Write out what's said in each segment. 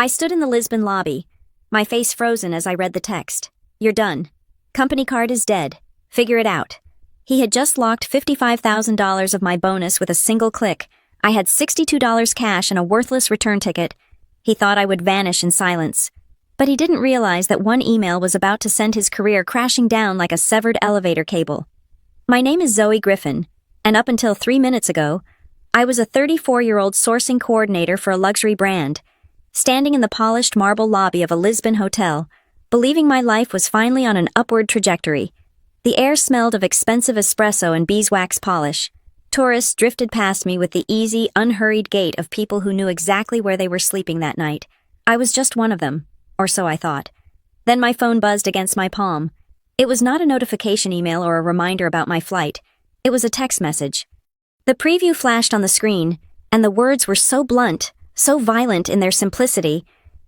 I stood in the Lisbon lobby, my face frozen as I read the text. You're done. Company card is dead. Figure it out. He had just locked $55,000 of my bonus with a single click. I had $62 cash and a worthless return ticket. He thought I would vanish in silence. But he didn't realize that one email was about to send his career crashing down like a severed elevator cable. My name is Zoe Griffin, and up until 3 minutes ago, I was a 34-year-old sourcing coordinator for a luxury brand, standing in the polished marble lobby of a Lisbon hotel, believing my life was finally on an upward trajectory. The air smelled of expensive espresso and beeswax polish. Tourists drifted past me with the easy, unhurried gait of people who knew exactly where they were sleeping that night. I was just one of them, or so I thought. Then my phone buzzed against my palm. It was not a notification email or a reminder about my flight. It was a text message. The preview flashed on the screen, and the words were so blunt, so violent in their simplicity,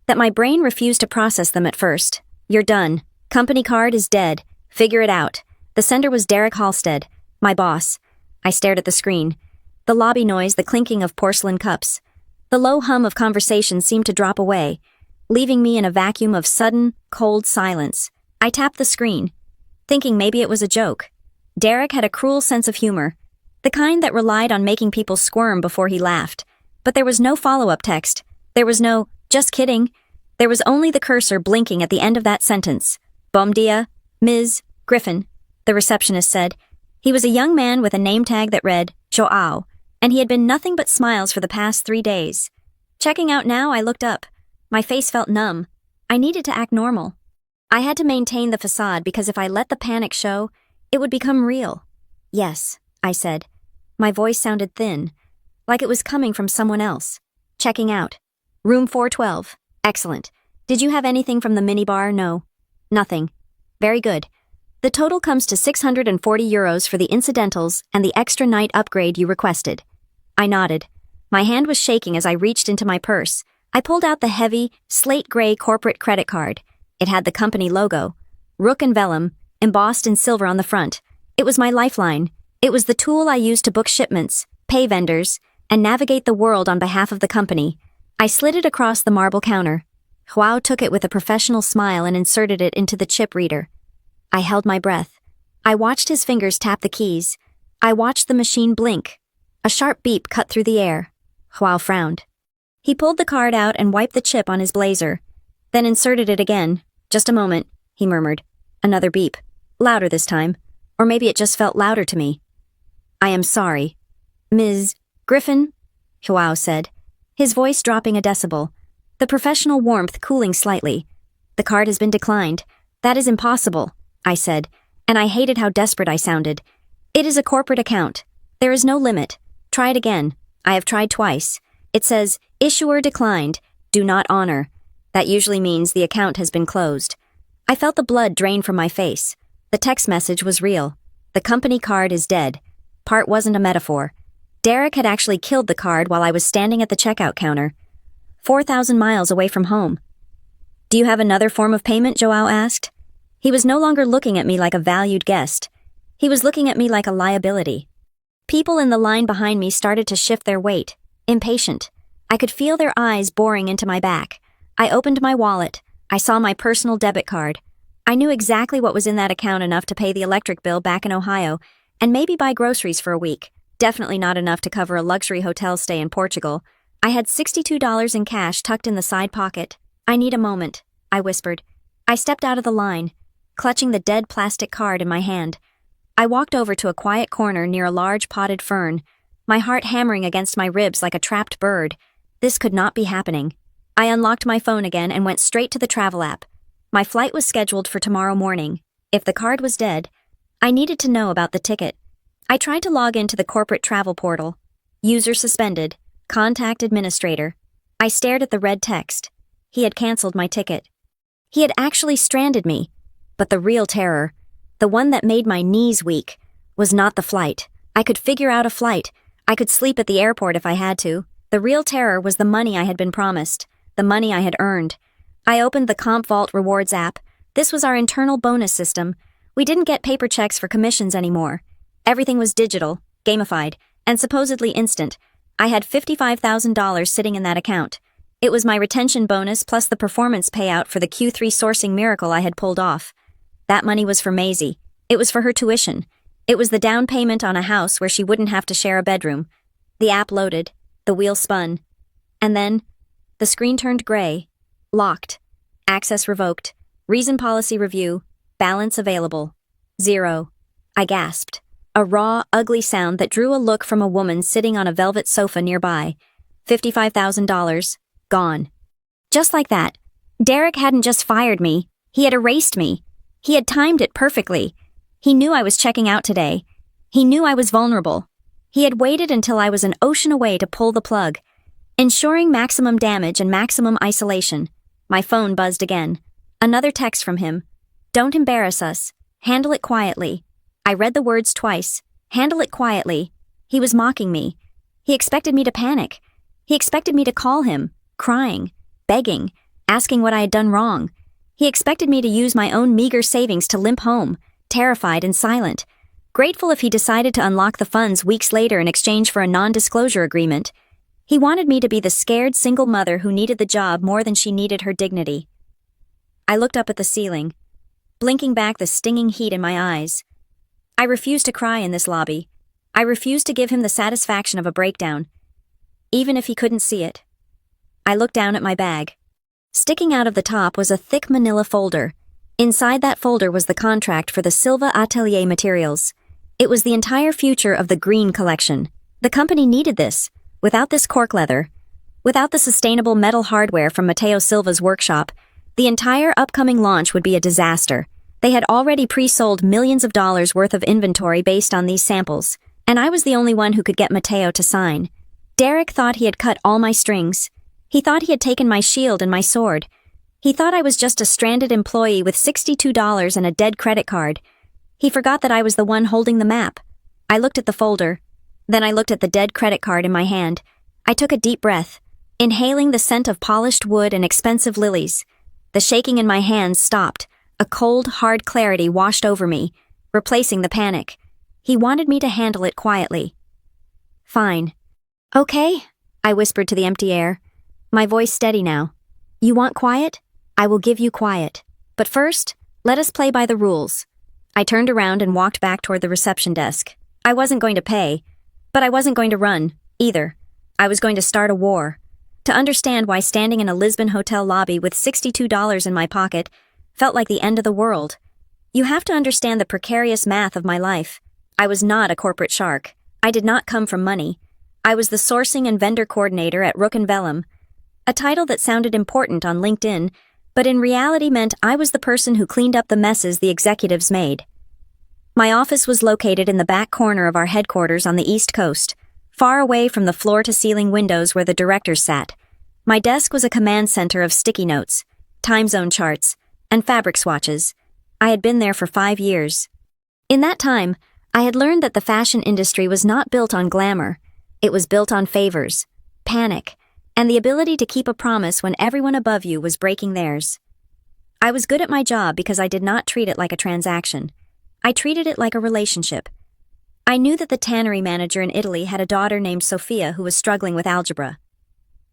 that my brain refused to process them at first. You're done. Company card is dead. Figure it out. The sender was Derek Halstead, my boss. I stared at the screen. The lobby noise, the clinking of porcelain cups. The low hum of conversation seemed to drop away, leaving me in a vacuum of sudden, cold silence. I tapped the screen, thinking maybe it was a joke. Derek had a cruel sense of humor, the kind that relied on making people squirm before he laughed. But there was no follow-up text. There was no, just kidding. There was only the cursor blinking at the end of that sentence. Bom dia, Ms. Griffin, the receptionist said. He was a young man with a name tag that read, Joao, and he had been nothing but smiles for the past 3 days. Checking out now, I looked up. My face felt numb. I needed to act normal. I had to maintain the facade because if I let the panic show, it would become real. Yes, I said. My voice sounded thin, like it was coming from someone else. Checking out. Room 412. Excellent. Did you have anything from the minibar? No. Nothing. Very good. The total comes to €640 for the incidentals and the extra night upgrade you requested. I nodded. My hand was shaking as I reached into my purse. I pulled out the heavy, slate-gray corporate credit card. It had the company logo, Rook and Vellum, embossed in silver on the front. It was my lifeline. It was the tool I used to book shipments, pay vendors, and navigate the world on behalf of the company. I slid it across the marble counter. Joao took it with a professional smile and inserted it into the chip reader. I held my breath. I watched his fingers tap the keys. I watched the machine blink. A sharp beep cut through the air. Joao frowned. He pulled the card out and wiped the chip on his blazer, then inserted it again. Just a moment, he murmured. Another beep. Louder this time. Or maybe it just felt louder to me. I am sorry. Ms. Griffin, Joao said, his voice dropping a decibel, the professional warmth cooling slightly. The card has been declined. That is impossible, I said, and I hated how desperate I sounded. It is a corporate account. There is no limit. Try it again. I have tried twice. It says, issuer declined, do not honor. That usually means the account has been closed. I felt the blood drain from my face. The text message was real. The company card is dead. Part wasn't a metaphor. Derek had actually killed the card while I was standing at the checkout counter, 4,000 miles away from home. Do you have another form of payment? Joao asked. He was no longer looking at me like a valued guest. He was looking at me like a liability. People in the line behind me started to shift their weight, impatient. I could feel their eyes boring into my back. I opened my wallet. I saw my personal debit card. I knew exactly what was in that account, enough to pay the electric bill back in Ohio, and maybe buy groceries for a week. Definitely not enough to cover a luxury hotel stay in Portugal. I had $62 in cash tucked in the side pocket. I need a moment, I whispered. I stepped out of the line, clutching the dead plastic card in my hand. I walked over to a quiet corner near a large potted fern, my heart hammering against my ribs like a trapped bird. This could not be happening. I unlocked my phone again and went straight to the travel app. My flight was scheduled for tomorrow morning. If the card was dead, I needed to know about the ticket. I tried to log into the corporate travel portal. User suspended. Contact administrator. I stared at the red text. He had canceled my ticket. He had actually stranded me. But the real terror, the one that made my knees weak, was not the flight. I could figure out a flight. I could sleep at the airport if I had to. The real terror was the money I had been promised, the money I had earned. I opened the Comp Vault Rewards app. This was our internal bonus system. We didn't get paper checks for commissions anymore. Everything was digital, gamified, and supposedly instant. I had $55,000 sitting in that account. It was my retention bonus plus the performance payout for the Q3 sourcing miracle I had pulled off. That money was for Maisie. It was for her tuition. It was the down payment on a house where she wouldn't have to share a bedroom. The app loaded. The wheel spun. And then, the screen turned gray. Locked. Access revoked. Reason policy review. Balance available. 0. I gasped. A raw, ugly sound that drew a look from a woman sitting on a velvet sofa nearby. $55,000. Gone. Just like that. Derek hadn't just fired me. He had erased me. He had timed it perfectly. He knew I was checking out today. He knew I was vulnerable. He had waited until I was an ocean away to pull the plug, ensuring maximum damage and maximum isolation. My phone buzzed again. Another text from him. Don't embarrass us. Handle it quietly. I read the words twice. Handle it quietly. He was mocking me. He expected me to panic. He expected me to call him, crying, begging, asking what I had done wrong. He expected me to use my own meager savings to limp home, terrified and silent, grateful if he decided to unlock the funds weeks later in exchange for a non-disclosure agreement. He wanted me to be the scared single mother who needed the job more than she needed her dignity. I looked up at the ceiling, blinking back the stinging heat in my eyes. I refused to cry in this lobby. I refused to give him the satisfaction of a breakdown, even if he couldn't see it. I looked down at my bag. Sticking out of the top was a thick manila folder. Inside that folder was the contract for the Silva Atelier materials. It was the entire future of the Green collection. The company needed this. Without this cork leather, without the sustainable metal hardware from Mateo Silva's workshop, the entire upcoming launch would be a disaster. They had already pre-sold millions of dollars worth of inventory based on these samples, and I was the only one who could get Mateo to sign. Derek thought he had cut all my strings. He thought he had taken my shield and my sword. He thought I was just a stranded employee with $62 and a dead credit card. He forgot that I was the one holding the map. I looked at the folder. Then I looked at the dead credit card in my hand. I took a deep breath, inhaling the scent of polished wood and expensive lilies. The shaking in my hands stopped. A cold, hard clarity washed over me, replacing the panic. He wanted me to handle it quietly. Fine. Okay, I whispered to the empty air. My voice steady now. You want quiet? I will give you quiet. But first, let us play by the rules. I turned around and walked back toward the reception desk. I wasn't going to pay, but I wasn't going to run, either. I was going to start a war. To understand why standing in a Lisbon hotel lobby with $62 in my pocket felt like the end of the world. You have to understand the precarious math of my life. I was not a corporate shark. I did not come from money. I was the sourcing and vendor coordinator at Rook & Vellum, a title that sounded important on LinkedIn, but in reality meant I was the person who cleaned up the messes the executives made. My office was located in the back corner of our headquarters on the East Coast, far away from the floor-to-ceiling windows where the directors sat. My desk was a command center of sticky notes, time zone charts, and fabric swatches. I had been there for 5 years. In that time, I had learned that the fashion industry was not built on glamour. It was built on favors, panic, and the ability to keep a promise when everyone above you was breaking theirs. I was good at my job because I did not treat it like a transaction. I treated it like a relationship. I knew that the tannery manager in Italy had a daughter named Sophia who was struggling with algebra.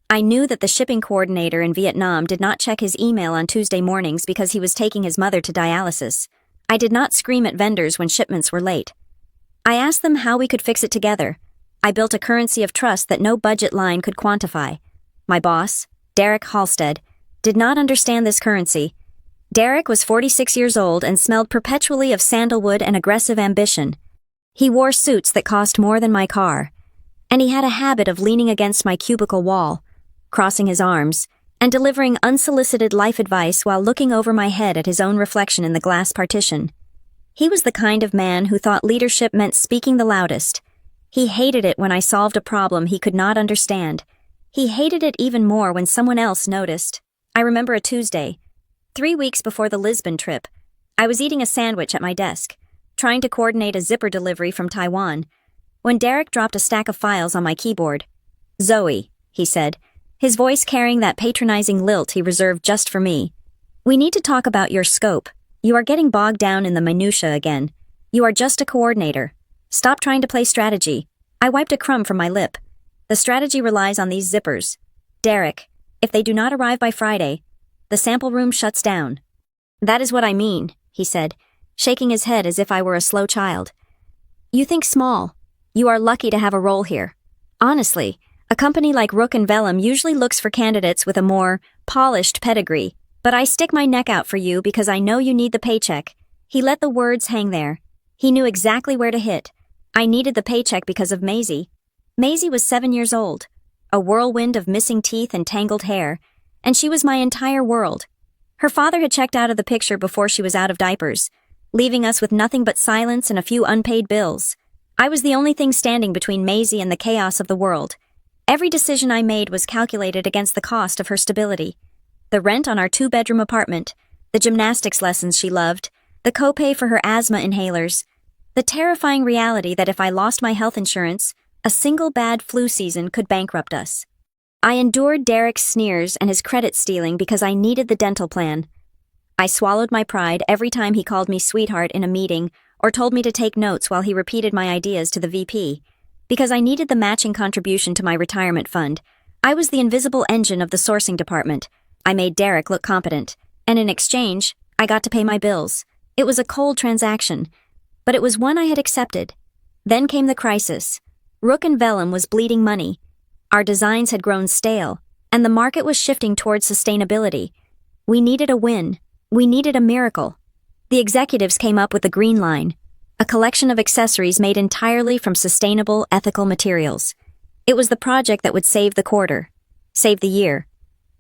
I knew that the shipping coordinator in Vietnam did not check his email on Tuesday mornings because he was taking his mother to dialysis. I did not scream at vendors when shipments were late. I asked them how we could fix it together. I built a currency of trust that no budget line could quantify. My boss, Derek Halstead, did not understand this currency. Derek was 46 years old and smelled perpetually of sandalwood and aggressive ambition. He wore suits that cost more than my car, and he had a habit of leaning against my cubicle wall, crossing his arms, and delivering unsolicited life advice while looking over my head at his own reflection in the glass partition. He was the kind of man who thought leadership meant speaking the loudest. He hated it when I solved a problem he could not understand. He hated it even more when someone else noticed. I remember a Tuesday, 3 weeks before the Lisbon trip. I was eating a sandwich at my desk, trying to coordinate a zipper delivery from Taiwan, when Derek dropped a stack of files on my keyboard. "Zoe," he said, his voice carrying that patronizing lilt he reserved just for me. "We need to talk about your scope. You are getting bogged down in the minutiae again. You are just a coordinator. Stop trying to play strategy." I wiped a crumb from my lip. "The strategy relies on these zippers. Derek, If they do not arrive by Friday, the sample room shuts down. That is what I mean, he said, shaking his head as if I were a slow child. You think small. You are lucky to have a role here. Honestly, a company like Rook and Vellum usually looks for candidates with a more polished pedigree, but I stick my neck out for you because I know you need the paycheck. He let the words hang there. He knew exactly where to hit. I needed the paycheck because of Maisie. Maisie was 7 years old, a whirlwind of missing teeth and tangled hair, and she was my entire world. Her father had checked out of the picture before she was out of diapers, leaving us with nothing but silence and a few unpaid bills. I was the only thing standing between Maisie and the chaos of the world. Every decision I made was calculated against the cost of her stability. The rent on our 2-bedroom apartment, the gymnastics lessons she loved, the copay for her asthma inhalers, the terrifying reality that if I lost my health insurance, a single bad flu season could bankrupt us. I endured Derek's sneers and his credit stealing because I needed the dental plan. I swallowed my pride every time he called me sweetheart in a meeting or told me to take notes while he repeated my ideas to the VP. Because I needed the matching contribution to my retirement fund, I was the invisible engine of the sourcing department. I made Derek look competent, and in exchange, I got to pay my bills. It was a cold transaction, but it was one I had accepted. Then came the crisis. Rook and Vellum was bleeding money. Our designs had grown stale, and the market was shifting towards sustainability. We needed a win. We needed a miracle. The executives came up with the Green Line, a collection of accessories made entirely from sustainable, ethical materials. It was the project that would save the quarter, save the year,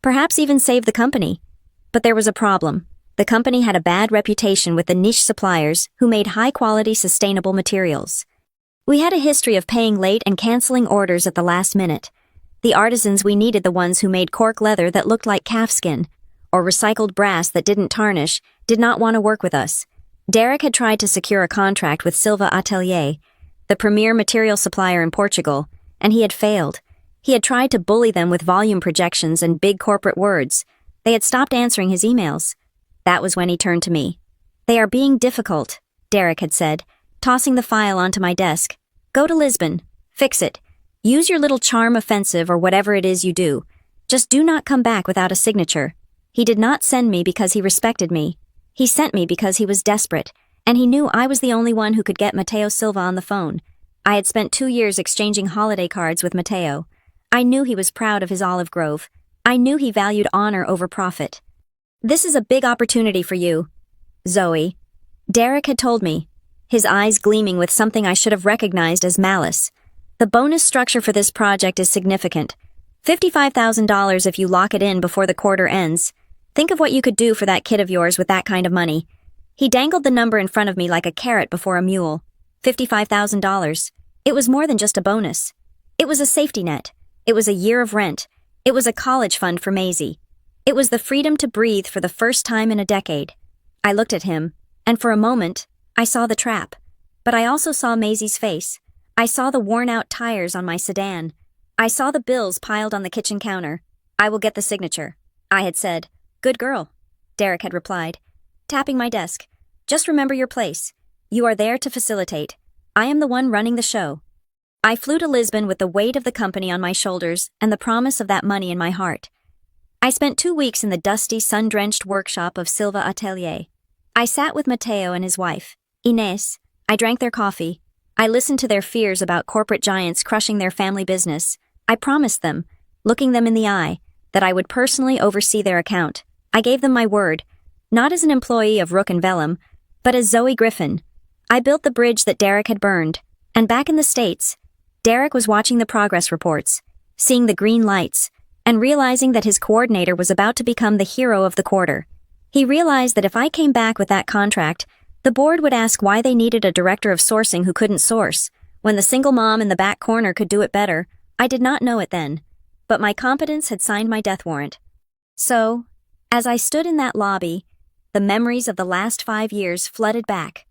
perhaps even save the company. But there was a problem. The company had a bad reputation with the niche suppliers who made high-quality, sustainable materials. We had a history of paying late and canceling orders at the last minute. The artisans we needed, the ones who made cork leather that looked like calfskin, or recycled brass that didn't tarnish, did not want to work with us. Derek had tried to secure a contract with Silva Atelier, the premier material supplier in Portugal, and he had failed. He had tried to bully them with volume projections and big corporate words. They had stopped answering his emails. That was when he turned to me. They are being difficult, Derek had said, tossing the file onto my desk. Go to Lisbon. Fix it. Use your little charm offensive or whatever it is you do. Just do not come back without a signature. He did not send me because he respected me. He sent me because he was desperate, and he knew I was the only one who could get Mateo Silva on the phone. I had spent 2 years exchanging holiday cards with Mateo. I knew he was proud of his olive grove. I knew he valued honor over profit. This is a big opportunity for you, Zoe. Derek had told me, his eyes gleaming with something I should have recognized as malice. The bonus structure for this project is significant. $55,000 if you lock it in before the quarter ends. Think of what you could do for that kid of yours with that kind of money. He dangled the number in front of me like a carrot before a mule. $55,000. It was more than just a bonus. It was a safety net. It was a year of rent. It was a college fund for Maisie. It was the freedom to breathe for the first time in a decade. I looked at him, and for a moment, I saw the trap. But I also saw Maisie's face. I saw the worn-out tires on my sedan. I saw the bills piled on the kitchen counter. I will get the signature, I had said. Good girl, Derek had replied, tapping my desk. Just remember your place. You are there to facilitate. I am the one running the show. I flew to Lisbon with the weight of the company on my shoulders and the promise of that money in my heart. I spent 2 weeks in the dusty, sun-drenched workshop of Silva Atelier. I sat with Mateo and his wife, Inés. I drank their coffee. I listened to their fears about corporate giants crushing their family business. I promised them, looking them in the eye, that I would personally oversee their account. I gave them my word, not as an employee of Rook and Vellum, but as Zoe Griffin. I built the bridge that Derek had burned, and back in the States, Derek was watching the progress reports, seeing the green lights, and realizing that his coordinator was about to become the hero of the quarter. He realized that if I came back with that contract, the board would ask why they needed a director of sourcing who couldn't source, when the single mom in the back corner could do it better. I did not know it then, but my competence had signed my death warrant. So, as I stood in that lobby, the memories of the last 5 years flooded back.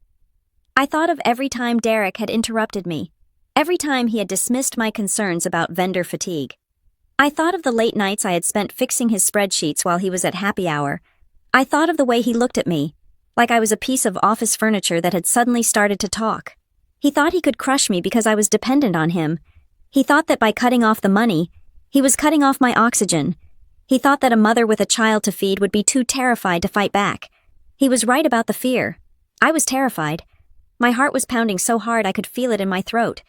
I thought of every time Derek had interrupted me, every time he had dismissed my concerns about vendor fatigue. I thought of the late nights I had spent fixing his spreadsheets while he was at happy hour. I thought of the way he looked at me, like I was a piece of office furniture that had suddenly started to talk. He thought he could crush me because I was dependent on him. He thought that by cutting off the money, he was cutting off my oxygen. He thought that a mother with a child to feed would be too terrified to fight back. He was right about the fear. I was terrified. My heart was pounding so hard I could feel it in my throat.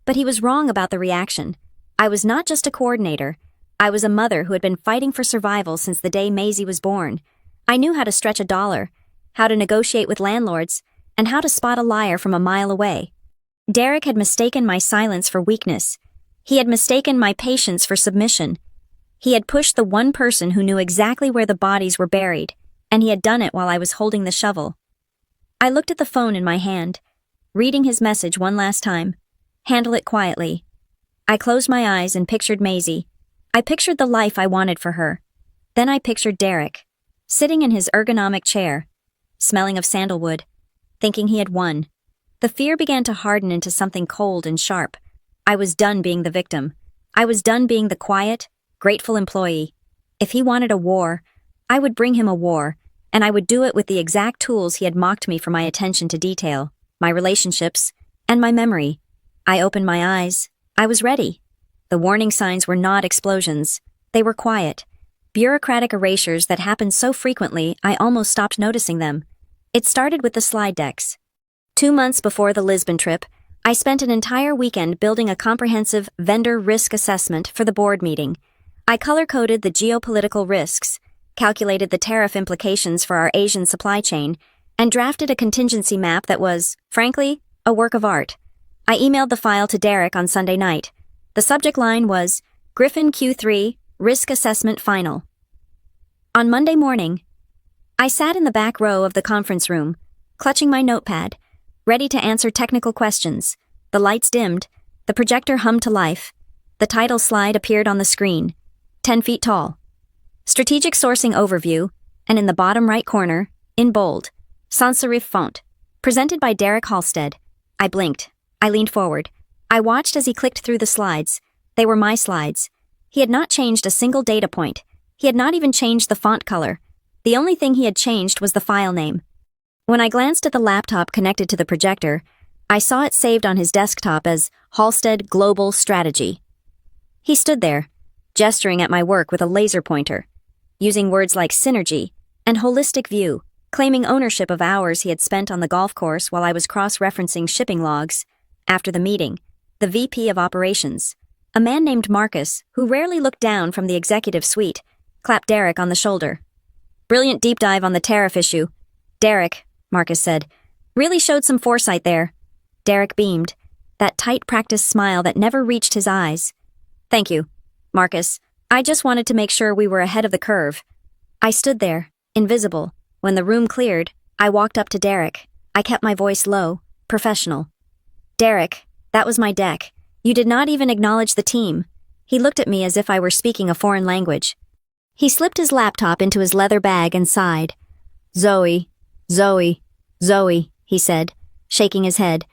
But he was wrong about the reaction. I was not just a coordinator. I was a mother who had been fighting for survival since the day Maisie was born. I knew how to stretch a dollar, how to negotiate with landlords, and how to spot a liar from a mile away. Derek had mistaken my silence for weakness. He had mistaken my patience for submission. He had pushed the one person who knew exactly where the bodies were buried, and he had done it while I was holding the shovel. I looked at the phone in my hand, reading his message one last time. Handle it quietly. I closed my eyes and pictured Maisie. I pictured the life I wanted for her. Then I pictured Derek, sitting in his ergonomic chair, smelling of sandalwood, thinking he had won. The fear began to harden into something cold and sharp. I was done being the victim. I was done being the quiet, grateful employee. If he wanted a war, I would bring him a war, and I would do it with the exact tools he had mocked me for my attention to detail, my relationships, and my memory. I opened my eyes. I was ready. The warning signs were not explosions. They were quiet, bureaucratic erasures that happened so frequently I almost stopped noticing them. It started with the slide decks. 2 months before the Lisbon trip, I spent an entire weekend building a comprehensive vendor risk assessment for the board meeting. I color-coded the geopolitical risks, calculated the tariff implications for our Asian supply chain, and drafted a contingency map that was, frankly, a work of art. I emailed the file to Derek on Sunday night. The subject line was, Griffin Q3, Risk Assessment Final. On Monday morning, I sat in the back row of the conference room, clutching my notepad, ready to answer technical questions. The lights dimmed, the projector hummed to life. The title slide appeared on the screen, 10 feet tall. Strategic Sourcing Overview, and in the bottom right corner, in bold, sans serif font, presented by Derek Halstead. I blinked. I leaned forward. I watched as he clicked through the slides. They were my slides. He had not changed a single data point. He had not even changed the font color. The only thing he had changed was the file name. When I glanced at the laptop connected to the projector, I saw it saved on his desktop as Halstead Global Strategy. He stood there, gesturing at my work with a laser pointer, using words like synergy and holistic view, claiming ownership of hours he had spent on the golf course while I was cross-referencing shipping logs. After the meeting, the VP of Operations, a man named Marcus, who rarely looked down from the executive suite, clapped Derek on the shoulder. Brilliant deep dive on the tariff issue. Derek, Marcus said, really showed some foresight there. Derek beamed, that tight practice smile that never reached his eyes. Thank you, Marcus. I just wanted to make sure we were ahead of the curve. I stood there, invisible. When the room cleared, I walked up to Derek. I kept my voice low, professional. Derek, that was my deck. You did not even acknowledge the team. He looked at me as if I were speaking a foreign language. He slipped his laptop into his leather bag and sighed. Zoe, he said, shaking his head.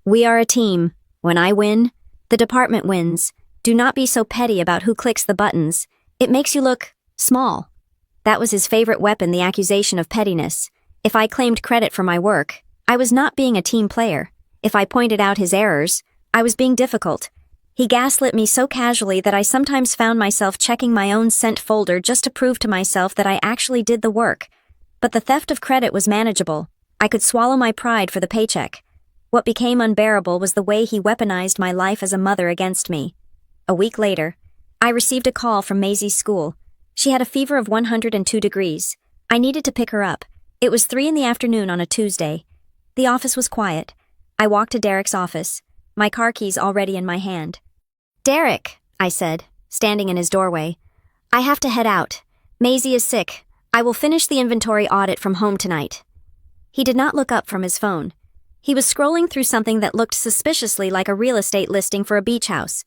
We are a team. When I win, the department wins. Do not be so petty about who clicks the buttons. It makes you look small. That was his favorite weapon, the accusation of pettiness. If I claimed credit for my work, I was not being a team player. If I pointed out his errors, I was being difficult. He gaslit me so casually that I sometimes found myself checking my own sent folder just to prove to myself that I actually did the work. But the theft of credit was manageable. I could swallow my pride for the paycheck. What became unbearable was the way he weaponized my life as a mother against me. A week later, I received a call from Maisie's school. She had a fever of 102 degrees. I needed to pick her up. It was 3 p.m. on a Tuesday. The office was quiet. I walked to Derek's office, my car keys already in my hand. Derek, I said, standing in his doorway. I have to head out. Maisie is sick. I will finish the inventory audit from home tonight. He did not look up from his phone. He was scrolling through something that looked suspiciously like a real estate listing for a beach house.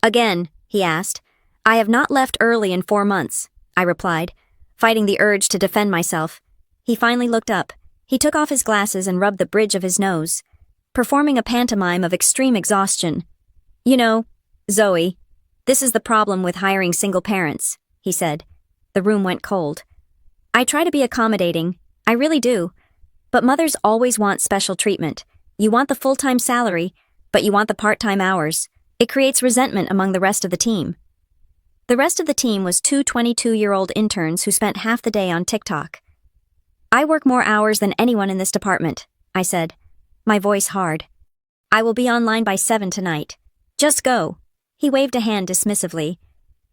Again, he asked. I have not left early in 4 months, I replied, fighting the urge to defend myself. He finally looked up. He took off his glasses and rubbed the bridge of his nose, performing a pantomime of extreme exhaustion. You know, Zoe, this is the problem with hiring single parents, he said. The room went cold. I try to be accommodating. I really do. But mothers always want special treatment. You want the full-time salary, but you want the part-time hours. It creates resentment among the rest of the team. The rest of the team was two 22-year-old interns who spent half the day on TikTok. I work more hours than anyone in this department, I said, my voice hard. I will be online by 7 tonight. Just go. He waved a hand dismissively.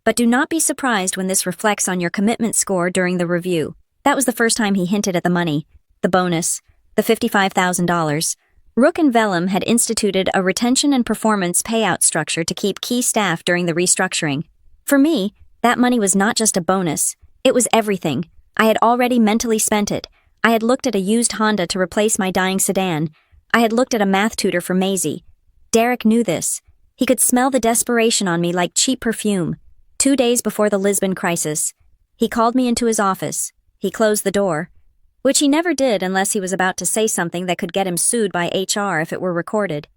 But do not be surprised when this reflects on your commitment score during the review. That was the first time he hinted at the money, the bonus, the $55,000. Rook and Vellum had instituted a retention and performance payout structure to keep key staff during the restructuring. For me, that money was not just a bonus, it was everything. I had already mentally spent it. I had looked at a used Honda to replace my dying sedan. I had looked at a math tutor for Maisie. Derek knew this. He could smell the desperation on me like cheap perfume. 2 days before the Lisbon crisis, he called me into his office. He closed the door, which he never did unless he was about to say something that could get him sued by HR if it were recorded.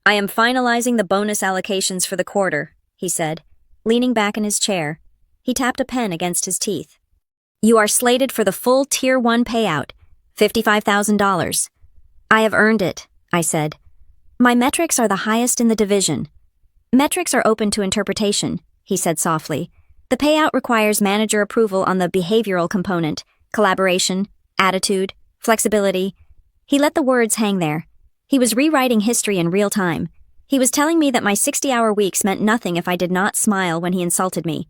I am finalizing the bonus allocations for the quarter, he said, leaning back in his chair. He tapped a pen against his teeth. You are slated for the full Tier 1 payout, $55,000. I have earned it, I said. My metrics are the highest in the division. Metrics are open to interpretation, he said softly. The payout requires manager approval on the behavioral component, collaboration, attitude, flexibility. He let the words hang there. He was rewriting history in real time. He was telling me that my 60-hour weeks meant nothing if I did not smile when he insulted me.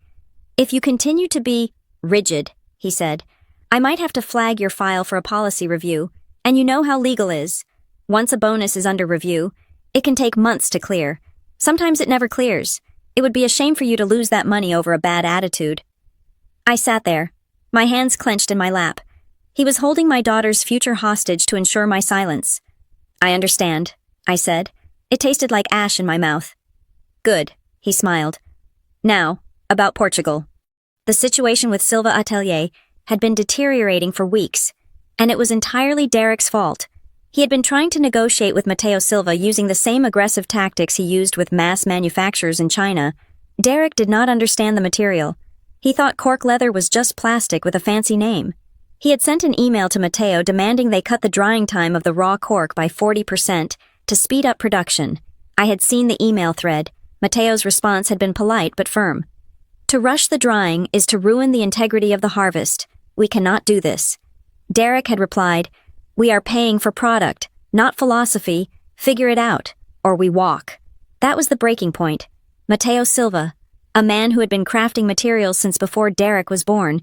If you continue to be rigid, he said, I might have to flag your file for a policy review, and you know how legal is. Once a bonus is under review, it can take months to clear. Sometimes it never clears. It would be a shame for you to lose that money over a bad attitude. I sat there, my hands clenched in my lap. He was holding my daughter's future hostage to ensure my silence. I understand, I said. It tasted like ash in my mouth. Good, he smiled. Now, about Portugal. The situation with Silva Atelier had been deteriorating for weeks, and it was entirely Derek's fault. He had been trying to negotiate with Mateo Silva using the same aggressive tactics he used with mass manufacturers in China. Derek did not understand the material. He thought cork leather was just plastic with a fancy name. He had sent an email to Mateo demanding they cut the drying time of the raw cork by 40% to speed up production. I had seen the email thread. Mateo's response had been polite but firm. To rush the drying is to ruin the integrity of the harvest. We cannot do this. Derek had replied, We are paying for product, not philosophy. Figure it out, or we walk. That was the breaking point. Mateo Silva, a man who had been crafting materials since before Derek was born,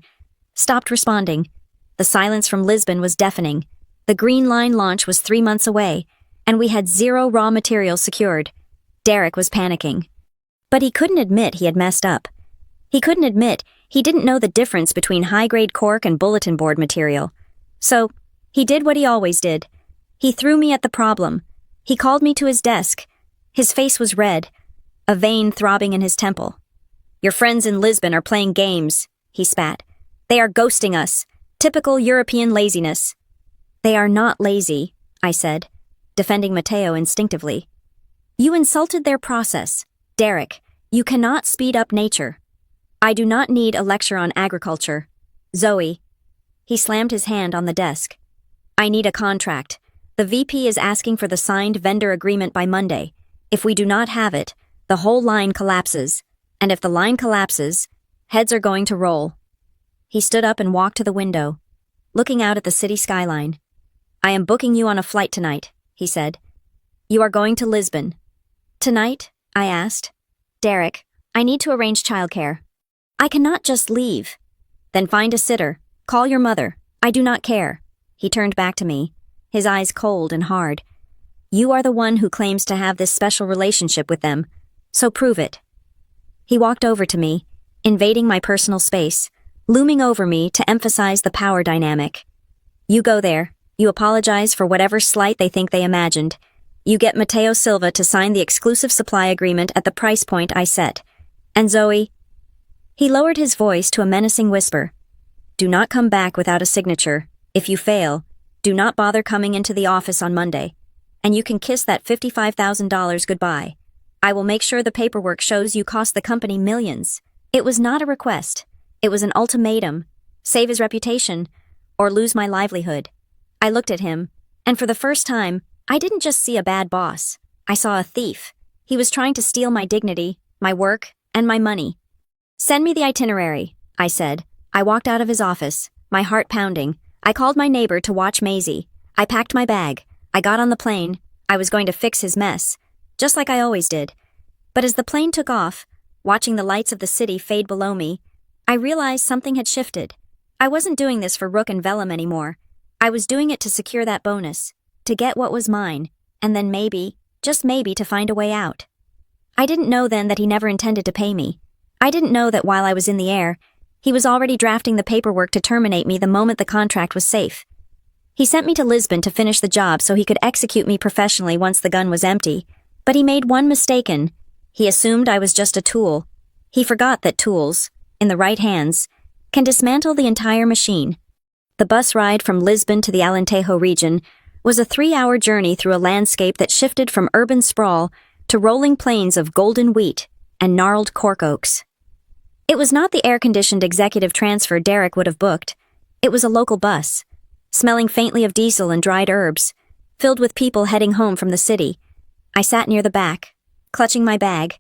stopped responding. The silence from Lisbon was deafening. The Green Line launch was 3 months away, and we had 0 raw materials secured. Derek was panicking. But he couldn't admit he had messed up. He couldn't admit he didn't know the difference between high-grade cork and bulletin board material. So, he did what he always did. He threw me at the problem. He called me to his desk. His face was red, a vein throbbing in his temple. Your friends in Lisbon are playing games, he spat. They are ghosting us. Typical European laziness. They are not lazy, I said, defending Mateo instinctively. You insulted their process. Derek, you cannot speed up nature. I do not need a lecture on agriculture. Zoe. He slammed his hand on the desk. I need a contract. The VP is asking for the signed vendor agreement by Monday. If we do not have it, the whole line collapses. And if the line collapses, heads are going to roll. He stood up and walked to the window, looking out at the city skyline. I am booking you on a flight tonight, he said. You are going to Lisbon. Tonight? I asked. Derek, I need to arrange childcare. I cannot just leave. Then find a sitter. Call your mother. I do not care. He turned back to me, his eyes cold and hard. You are the one who claims to have this special relationship with them, so prove it. He walked over to me, invading my personal space, looming over me to emphasize the power dynamic. You go there, you apologize for whatever slight they think they imagined. You get Mateo Silva to sign the exclusive supply agreement at the price point I set. And Zoe... He lowered his voice to a menacing whisper. Do not come back without a signature. If you fail, do not bother coming into the office on Monday. And you can kiss that $55,000 goodbye. I will make sure the paperwork shows you cost the company millions. It was not a request. It was an ultimatum. Save his reputation, or lose my livelihood. I looked at him, and for the first time, I didn't just see a bad boss. I saw a thief. He was trying to steal my dignity, my work, and my money. Send me the itinerary, I said. I walked out of his office, my heart pounding. I called my neighbor to watch Maisie. I packed my bag. I got on the plane. I was going to fix his mess, just like I always did. But as the plane took off, watching the lights of the city fade below me, I realized something had shifted. I wasn't doing this for Rook and Vellum anymore. I was doing it to secure that bonus, to get what was mine, and then maybe, just maybe, to find a way out. I didn't know then that he never intended to pay me. I didn't know that while I was in the air, he was already drafting the paperwork to terminate me the moment the contract was safe. He sent me to Lisbon to finish the job so he could execute me professionally once the gun was empty, but he made one mistake. He assumed I was just a tool. He forgot that tools, in the right hands, can dismantle the entire machine. The bus ride from Lisbon to the Alentejo region was a 3-hour journey through a landscape that shifted from urban sprawl to rolling plains of golden wheat and gnarled cork oaks. It was not the air-conditioned executive transfer Derek would have booked. It was a local bus, smelling faintly of diesel and dried herbs, filled with people heading home from the city. I sat near the back, clutching my bag,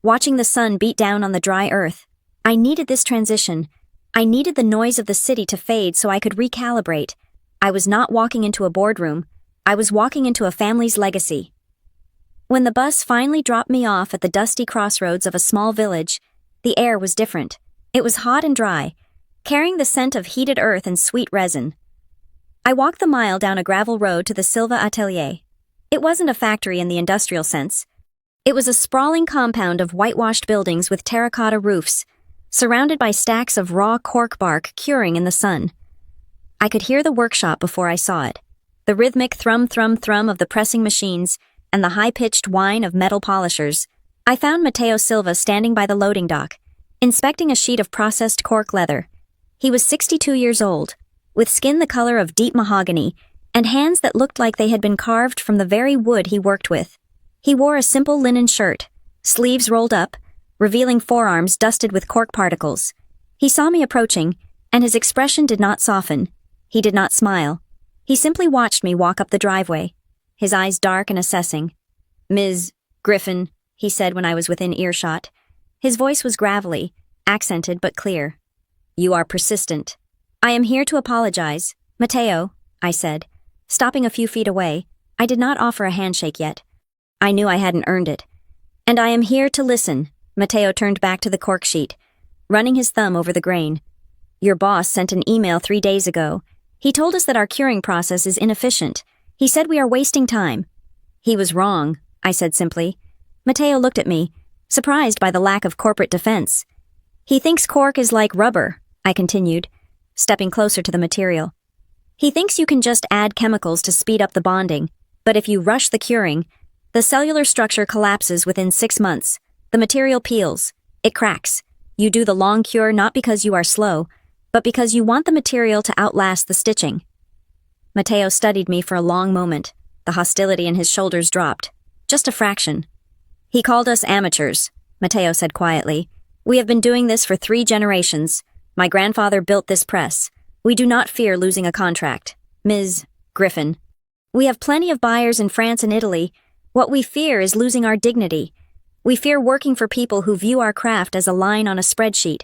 watching the sun beat down on the dry earth. I needed this transition. I needed the noise of the city to fade so I could recalibrate. I was not walking into a boardroom. I was walking into a family's legacy. When the bus finally dropped me off at the dusty crossroads of a small village, the air was different. It was hot and dry, carrying the scent of heated earth and sweet resin. I walked the mile down a gravel road to the Silva Atelier. It wasn't a factory in the industrial sense. It was a sprawling compound of whitewashed buildings with terracotta roofs, surrounded by stacks of raw cork bark curing in the sun. I could hear the workshop before I saw it, the rhythmic thrum-thrum-thrum of the pressing machines and the high-pitched whine of metal polishers. I found Mateo Silva standing by the loading dock, inspecting a sheet of processed cork leather. He was 62 years old, with skin the color of deep mahogany and hands that looked like they had been carved from the very wood he worked with. He wore a simple linen shirt, sleeves rolled up, revealing forearms dusted with cork particles. He saw me approaching, and his expression did not soften. He did not smile. He simply watched me walk up the driveway, his eyes dark and assessing. "Ms. Griffin," he said when I was within earshot. His voice was gravelly, accented but clear. "You are persistent. I am here to apologize." "Mateo," I said, stopping a few feet away. I did not offer a handshake yet. I knew I hadn't earned it. "And I am here to listen." Mateo turned back to the cork sheet, running his thumb over the grain. "Your boss sent an email 3 days ago. He told us that our curing process is inefficient. He said we are wasting time." "He was wrong," I said simply. Mateo looked at me, surprised by the lack of corporate defense. "He thinks cork is like rubber," I continued, stepping closer to the material. "He thinks you can just add chemicals to speed up the bonding, but if you rush the curing, the cellular structure collapses within 6 months. The material peels. It cracks. You do the long cure not because you are slow, but because you want the material to outlast the stitching." Mateo studied me for a long moment. The hostility in his shoulders dropped. Just a fraction. "He called us amateurs," Mateo said quietly. "We have been doing this for 3 generations. My grandfather built this press. We do not fear losing a contract. Ms. Griffin. We have plenty of buyers in France and Italy. What we fear is losing our dignity. We fear working for people who view our craft as a line on a spreadsheet."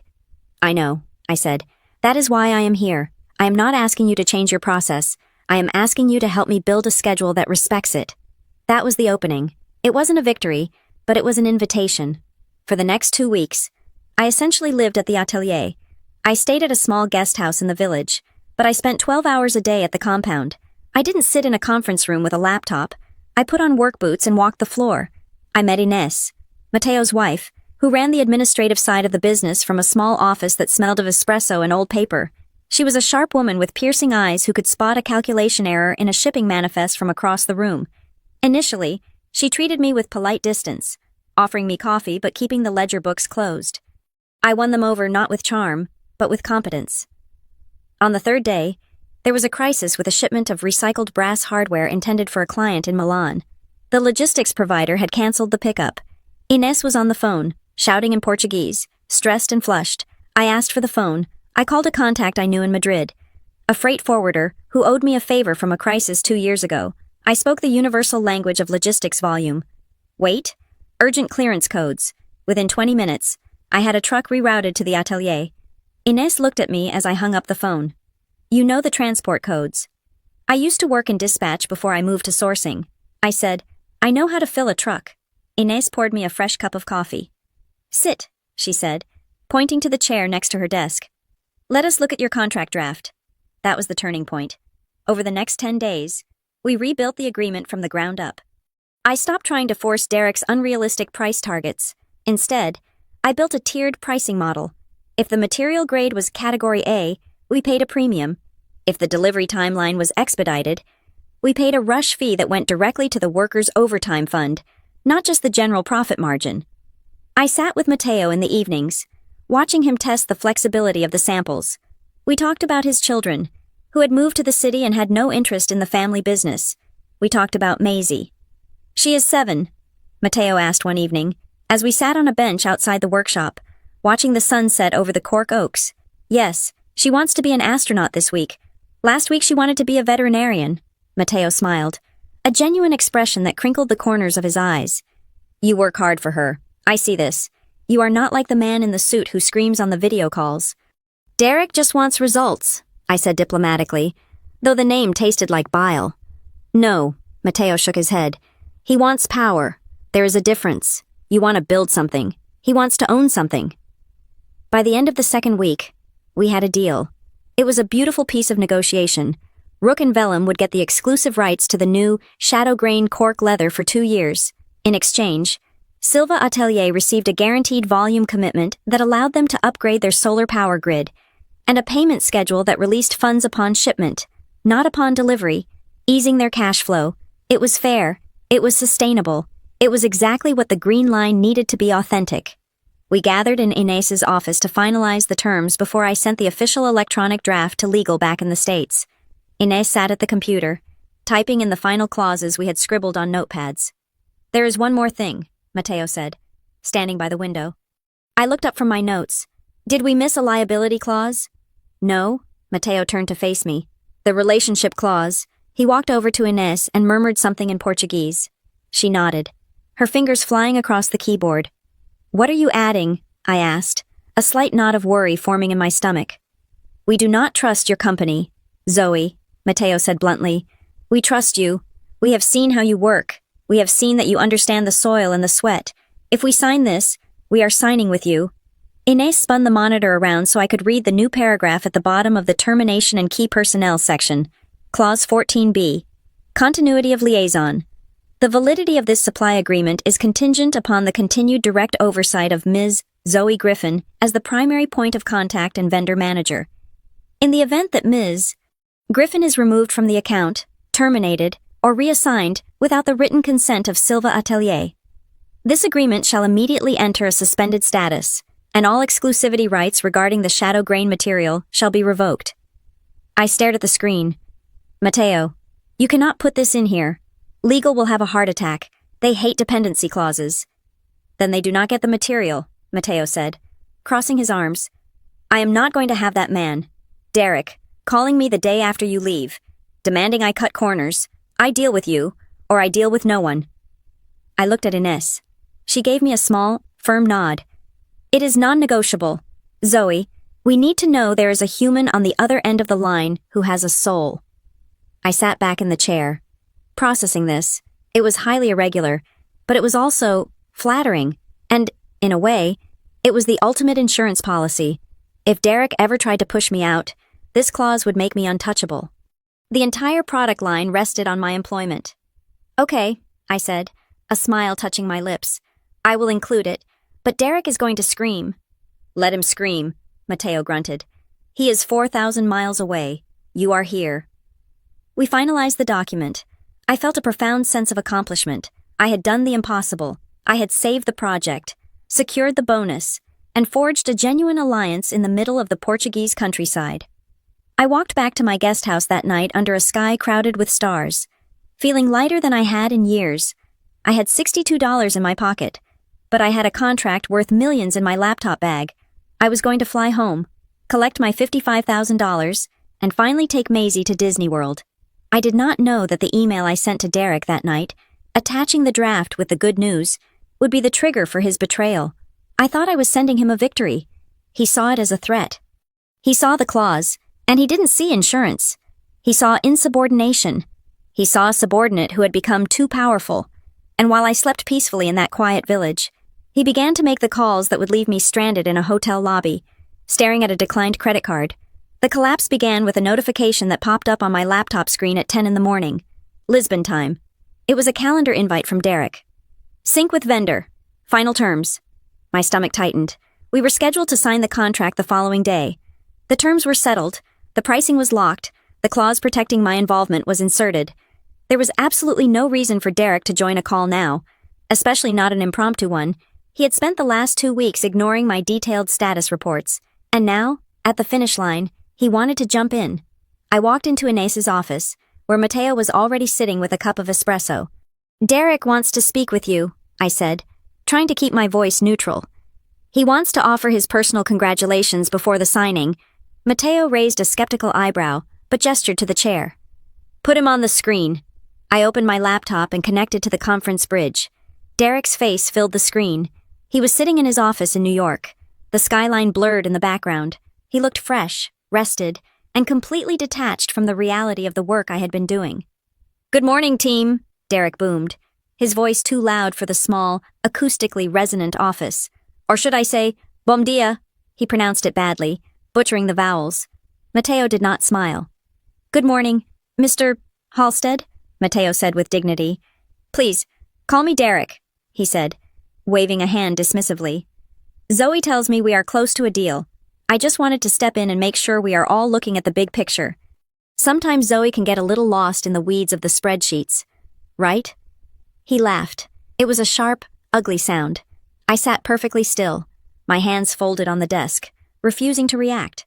"I know," I said. "That is why I am here. I am not asking you to change your process. I am asking you to help me build a schedule that respects it." That was the opening. It wasn't a victory, but it was an invitation. For the next 2 weeks, I essentially lived at the atelier. I stayed at a small guest house in the village, but I spent 12 hours a day at the compound. I didn't sit in a conference room with a laptop. I put on work boots and walked the floor. I met Ines, Mateo's wife, who ran the administrative side of the business from a small office that smelled of espresso and old paper. She was a sharp woman with piercing eyes who could spot a calculation error in a shipping manifest from across the room. Initially, she treated me with polite distance, offering me coffee but keeping the ledger books closed. I won them over not with charm, but with competence. On the 3rd day, there was a crisis with a shipment of recycled brass hardware intended for a client in Milan. The logistics provider had canceled the pickup. Ines was on the phone, shouting in Portuguese, stressed and flushed. I asked for the phone. I called a contact I knew in Madrid, a freight forwarder who owed me a favor from a crisis 2 years ago. I spoke the universal language of logistics volume. Wait. Urgent clearance codes. Within 20 minutes. I had a truck rerouted to the atelier. Inés looked at me as I hung up the phone. You know the transport codes. I used to work in dispatch before I moved to sourcing. I said, I know how to fill a truck. Inés poured me a fresh cup of coffee. Sit, she said, pointing to the chair next to her desk. Let us look at your contract draft. That was the turning point. Over the next 10 days, we rebuilt the agreement from the ground up. I stopped trying to force Derek's unrealistic price targets. Instead, I built a tiered pricing model. If the material grade was Category A, we paid a premium. If the delivery timeline was expedited, we paid a rush fee that went directly to the workers' overtime fund, not just the general profit margin. I sat with Mateo in the evenings, watching him test the flexibility of the samples. We talked about his children, who had moved to the city and had no interest in the family business. We talked about Maisie. She is 7, Mateo asked one evening, as we sat on a bench outside the workshop, watching the sun set over the cork oaks. Yes, she wants to be an astronaut this week. Last week she wanted to be a veterinarian. Mateo smiled, a genuine expression that crinkled the corners of his eyes. You work hard for her. I see this. You are not like the man in the suit who screams on the video calls. Derek just wants results, I said diplomatically, though the name tasted like bile. No, Mateo shook his head. He wants power. There is a difference. You want to build something. He wants to own something. By the end of the second week, we had a deal. It was a beautiful piece of negotiation. Rook and Vellum would get the exclusive rights to the new shadow-grain cork leather for 2 years. In exchange, Silva Atelier received a guaranteed volume commitment that allowed them to upgrade their solar power grid, and a payment schedule that released funds upon shipment, not upon delivery, easing their cash flow. It was fair. It was sustainable. It was exactly what the Green Line needed to be authentic. We gathered in Inés's office to finalize the terms before I sent the official electronic draft to legal back in the States. Inés sat at the computer, typing in the final clauses we had scribbled on notepads. There is one more thing, Mateo said, standing by the window. I looked up from my notes. Did we miss a liability clause? No, Mateo turned to face me. The relationship clause. He walked over to Inés and murmured something in Portuguese. She nodded, her fingers flying across the keyboard. What are you adding? I asked, a slight knot of worry forming in my stomach. We do not trust your company, Zoe, Mateo said bluntly. We trust you. We have seen how you work. We have seen that you understand the soil and the sweat. If we sign this, we are signing with you. Inés spun the monitor around so I could read the new paragraph at the bottom of the Termination and Key Personnel section. Clause 14b. Continuity of liaison. The validity of this supply agreement is contingent upon the continued direct oversight of Ms. Zoe Griffin as the primary point of contact and vendor manager. In the event that Ms. Griffin is removed from the account, terminated, or reassigned without the written consent of Silva Atelier, this agreement shall immediately enter a suspended status, and all exclusivity rights regarding the shadow grain material shall be revoked. I stared at the screen. Mateo, you cannot put this in here. Legal will have a heart attack. They hate dependency clauses. Then they do not get the material, Mateo said, crossing his arms. I am not going to have that man, Derek, calling me the day after you leave, demanding I cut corners. I deal with you, or I deal with no one. I looked at Inés. She gave me a small, firm nod. It is non-negotiable. Zoe, we need to know there is a human on the other end of the line who has a soul. I sat back in the chair, processing this. It was highly irregular, but it was also flattering, and, in a way, it was the ultimate insurance policy. If Derek ever tried to push me out, this clause would make me untouchable. The entire product line rested on my employment. Okay, I said, a smile touching my lips. I will include it, but Derek is going to scream. Let him scream, Mateo grunted. He is 4,000 miles away. You are here. We finalized the document. I felt a profound sense of accomplishment. I had done the impossible. I had saved the project, secured the bonus, and forged a genuine alliance in the middle of the Portuguese countryside. I walked back to my guest house that night under a sky crowded with stars, feeling lighter than I had in years. I had $62 in my pocket, but I had a contract worth millions in my laptop bag. I was going to fly home, collect my $55,000, and finally take Maisie to Disney World. I did not know that the email I sent to Derek that night, attaching the draft with the good news, would be the trigger for his betrayal. I thought I was sending him a victory. He saw it as a threat. He saw the clause, and he didn't see insurance. He saw insubordination. He saw a subordinate who had become too powerful. And while I slept peacefully in that quiet village, he began to make the calls that would leave me stranded in a hotel lobby, staring at a declined credit card. The collapse began with a notification that popped up on my laptop screen at 10 in the morning. Lisbon time. It was a calendar invite from Derek. Sync with vendor. Final terms. My stomach tightened. We were scheduled to sign the contract the following day. The terms were settled, the pricing was locked, the clause protecting my involvement was inserted. There was absolutely no reason for Derek to join a call now, especially not an impromptu one. He had spent the last 2 weeks ignoring my detailed status reports, and now, at the finish line, he wanted to jump in. I walked into Ines's office, where Matteo was already sitting with a cup of espresso. "Derek wants to speak with you," I said, trying to keep my voice neutral. "He wants to offer his personal congratulations before the signing." Matteo raised a skeptical eyebrow, but gestured to the chair. "Put him on the screen." I opened my laptop and connected to the conference bridge. Derek's face filled the screen. He was sitting in his office in New York, the skyline blurred in the background. He looked fresh, rested, and completely detached from the reality of the work I had been doing. "Good morning, team," Derek boomed, his voice too loud for the small, acoustically resonant office. Or should I say, bom dia? He pronounced it badly, butchering the vowels. Matteo did not smile. "Good morning, Mr. Halstead," Matteo said with dignity. "Please, call me Derek," he said, waving a hand dismissively. "Zoe tells me we are close to a deal. I just wanted to step in and make sure we are all looking at the big picture. Sometimes Zoe can get a little lost in the weeds of the spreadsheets. Right?" He laughed. It was a sharp, ugly sound. I sat perfectly still, my hands folded on the desk, refusing to react.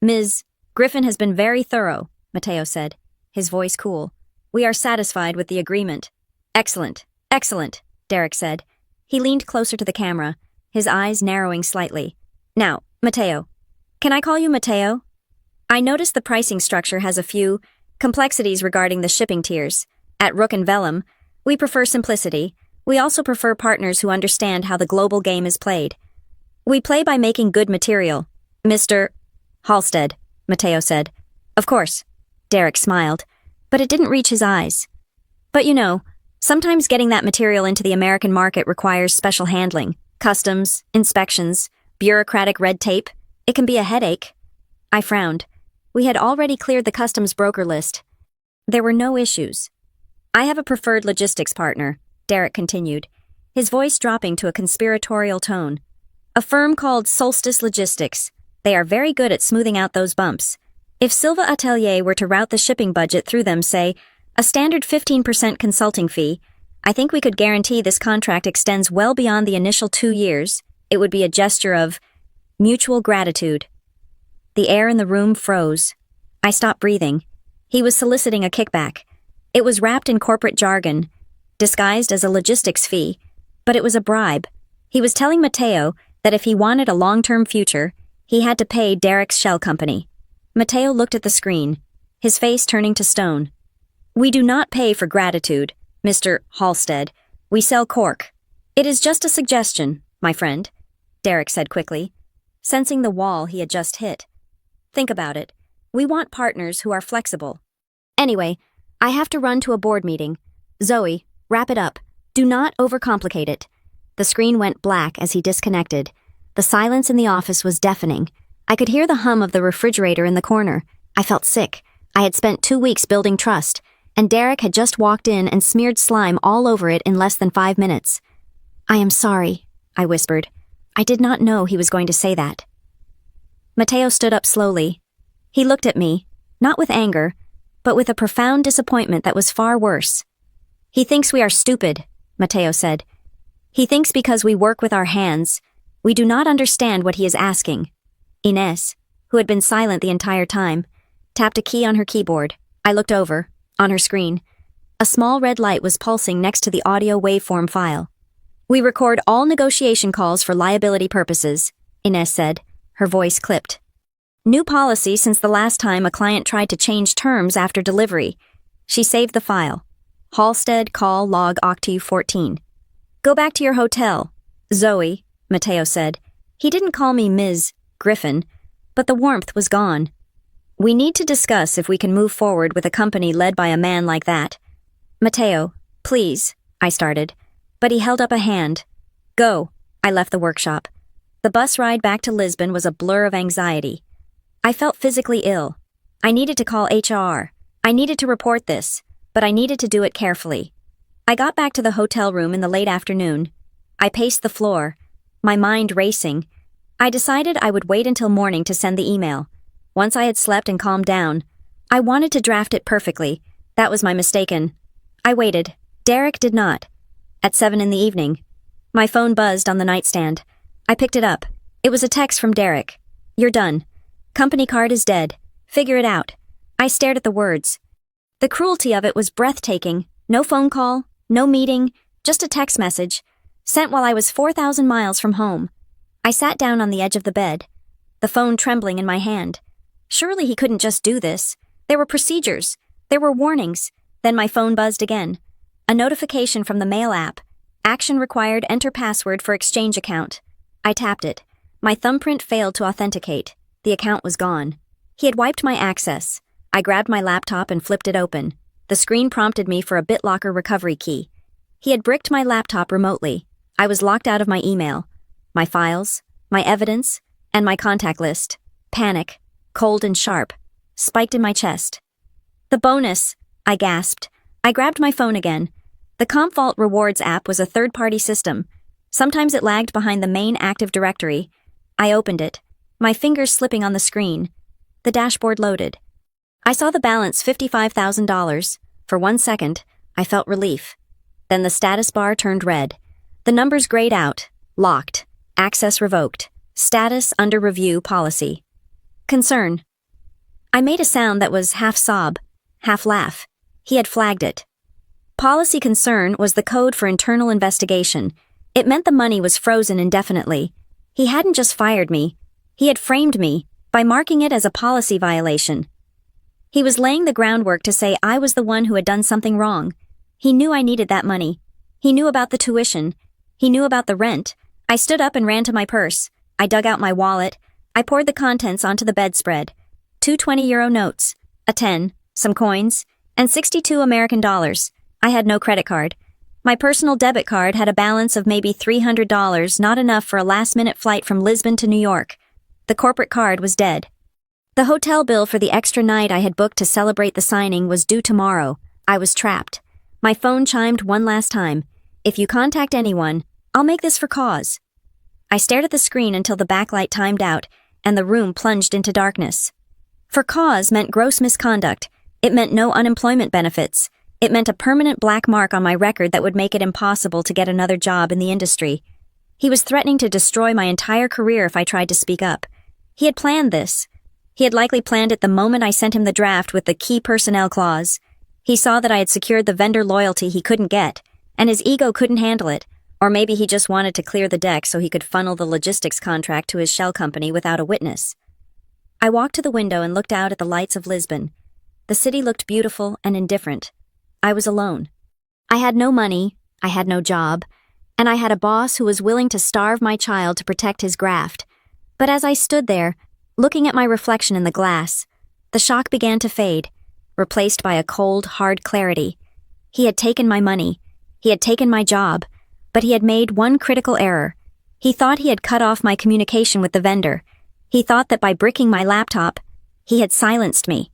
"Ms. Griffin has been very thorough," Matteo said, his voice cool. "We are satisfied with the agreement." "Excellent, excellent," Derek said. He leaned closer to the camera, his eyes narrowing slightly. "Now, Matteo. Can I call you Matteo? I noticed the pricing structure has a few complexities regarding the shipping tiers. At Rook and Vellum, we prefer simplicity. We also prefer partners who understand how the global game is played. We play by making good material." "Mr. Halstead," Matteo said. "Of course." Derek smiled, but it didn't reach his eyes. "But you know, sometimes getting that material into the American market requires special handling, customs, inspections, bureaucratic red tape. It can be a headache." I frowned. We had already cleared the customs broker list. There were no issues. "I have a preferred logistics partner," Derek continued, his voice dropping to a conspiratorial tone. "A firm called Solstice Logistics. They are very good at smoothing out those bumps. If Silva Atelier were to route the shipping budget through them, say, a standard 15% consulting fee, I think we could guarantee this contract extends well beyond the initial 2 years. It would be a gesture of mutual gratitude." The air in the room froze. I stopped breathing. He was soliciting a kickback. It was wrapped in corporate jargon, disguised as a logistics fee, but it was a bribe. He was telling Matteo that if he wanted a long-term future, he had to pay Derek's shell company. Matteo looked at the screen, his face turning to stone. "We do not pay for gratitude, Mr. Halstead. We sell cork. It is just a suggestion, my friend," Derek said quickly, sensing the wall he had just hit. "Think about it. We want partners who are flexible. Anyway, I have to run to a board meeting. Zoe, wrap it up. Do not overcomplicate it." The screen went black as he disconnected. The silence in the office was deafening. I could hear the hum of the refrigerator in the corner. I felt sick. I had spent 2 weeks building trust, and Derek had just walked in and smeared slime all over it in less than 5 minutes. "I am sorry," I whispered. I did not know he was going to say that. Matteo stood up slowly. He looked at me, not with anger, but with a profound disappointment that was far worse. "He thinks we are stupid," Matteo said. "He thinks because we work with our hands, we do not understand what he is asking." Ines, who had been silent the entire time, tapped a key on her keyboard. I looked over. On her screen, a small red light was pulsing next to the audio waveform file. "We record all negotiation calls for liability purposes," Ines said, her voice clipped. "New policy since the last time a client tried to change terms after delivery." She saved the file. "Halstead call log octave 14. Go back to your hotel. Zoe, Mateo said. He didn't call me Ms. Griffin, but the warmth was gone. We need to discuss if we can move forward with a company led by a man like that. Mateo, please, I started, but he held up a hand. Go. I left the workshop. The bus ride back to Lisbon was a blur of anxiety. I felt physically ill. I needed to call HR. I needed to report this, but I needed to do it carefully. I got back to the hotel room in the late afternoon. I paced the floor, my mind racing. I decided I would wait until morning to send the email. Once I had slept and calmed down, I wanted to draft it perfectly. That was my mistake. I waited. Derek did not. At 7 in the evening, my phone buzzed on the nightstand. I picked it up. It was a text from Derek. You're done. Company card is dead. Figure it out. I stared at the words. The cruelty of it was breathtaking. No phone call, no meeting, just a text message, sent while I was 4,000 miles from home. I sat down on the edge of the bed, the phone trembling in my hand. Surely he couldn't just do this. There were procedures. There were warnings. Then my phone buzzed again. A notification from the mail app. Action required, enter password for exchange account. I tapped it. My thumbprint failed to authenticate. The account was gone. He had wiped my access. I grabbed my laptop and flipped it open. The screen prompted me for a BitLocker recovery key. He had bricked my laptop remotely. I was locked out of my email, my files, my evidence, and my contact list. Panic, cold and sharp, spiked in my chest. The bonus, I gasped. I grabbed my phone again. The CompVault Rewards app was a third-party system. Sometimes it lagged behind the main Active Directory. I opened it, my fingers slipping on the screen. The dashboard loaded. I saw the balance, $55,000. For 1 second, I felt relief. Then the status bar turned red. The numbers grayed out. Locked. Access revoked. Status under review policy. Concern. I made a sound that was half sob, half laugh. He had flagged it. Policy concern was the code for internal investigation. It meant the money was frozen indefinitely. He hadn't just fired me. He had framed me by marking it as a policy violation. He was laying the groundwork to say I was the one who had done something wrong. He knew I needed that money. He knew about the tuition. He knew about the rent. I stood up and ran to my purse. I dug out my wallet. I poured the contents onto the bedspread. 2 20-euro notes, a 10, some coins, and 62 American dollars. I had no credit card. My personal debit card had a balance of maybe $300, not enough for a last-minute flight from Lisbon to New York. The corporate card was dead. The hotel bill for the extra night I had booked to celebrate the signing was due tomorrow. I was trapped. My phone chimed one last time. If you contact anyone, I'll make this for cause. I stared at the screen until the backlight timed out, and the room plunged into darkness. For cause meant gross misconduct. It meant no unemployment benefits. It meant a permanent black mark on my record that would make it impossible to get another job in the industry. He was threatening to destroy my entire career if I tried to speak up. He had planned this. He had likely planned it the moment I sent him the draft with the key personnel clause. He saw that I had secured the vendor loyalty he couldn't get, and his ego couldn't handle it, or maybe he just wanted to clear the deck so he could funnel the logistics contract to his shell company without a witness. I walked to the window and looked out at the lights of Lisbon. The city looked beautiful and indifferent. I was alone. I had no money, I had no job, and I had a boss who was willing to starve my child to protect his graft. But as I stood there, looking at my reflection in the glass, the shock began to fade, replaced by a cold, hard clarity. He had taken my money. He had taken my job. But he had made one critical error. He thought he had cut off my communication with the vendor. He thought that by bricking my laptop, he had silenced me.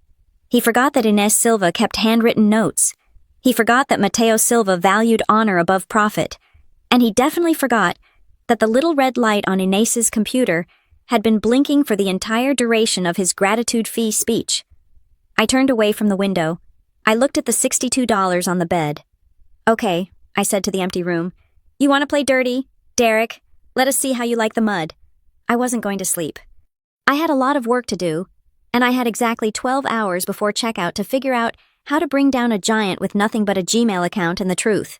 He forgot that Inés Silva kept handwritten notes. He forgot that Mateo Silva valued honor above profit. And he definitely forgot that the little red light on Inés's computer had been blinking for the entire duration of his gratitude fee speech. I turned away from the window. I looked at the $62 on the bed. Okay, I said to the empty room. You want to play dirty? Derek, let us see how you like the mud. I wasn't going to sleep. I had a lot of work to do, and I had exactly 12 hours before checkout to figure out how to bring down a giant with nothing but a Gmail account and the truth.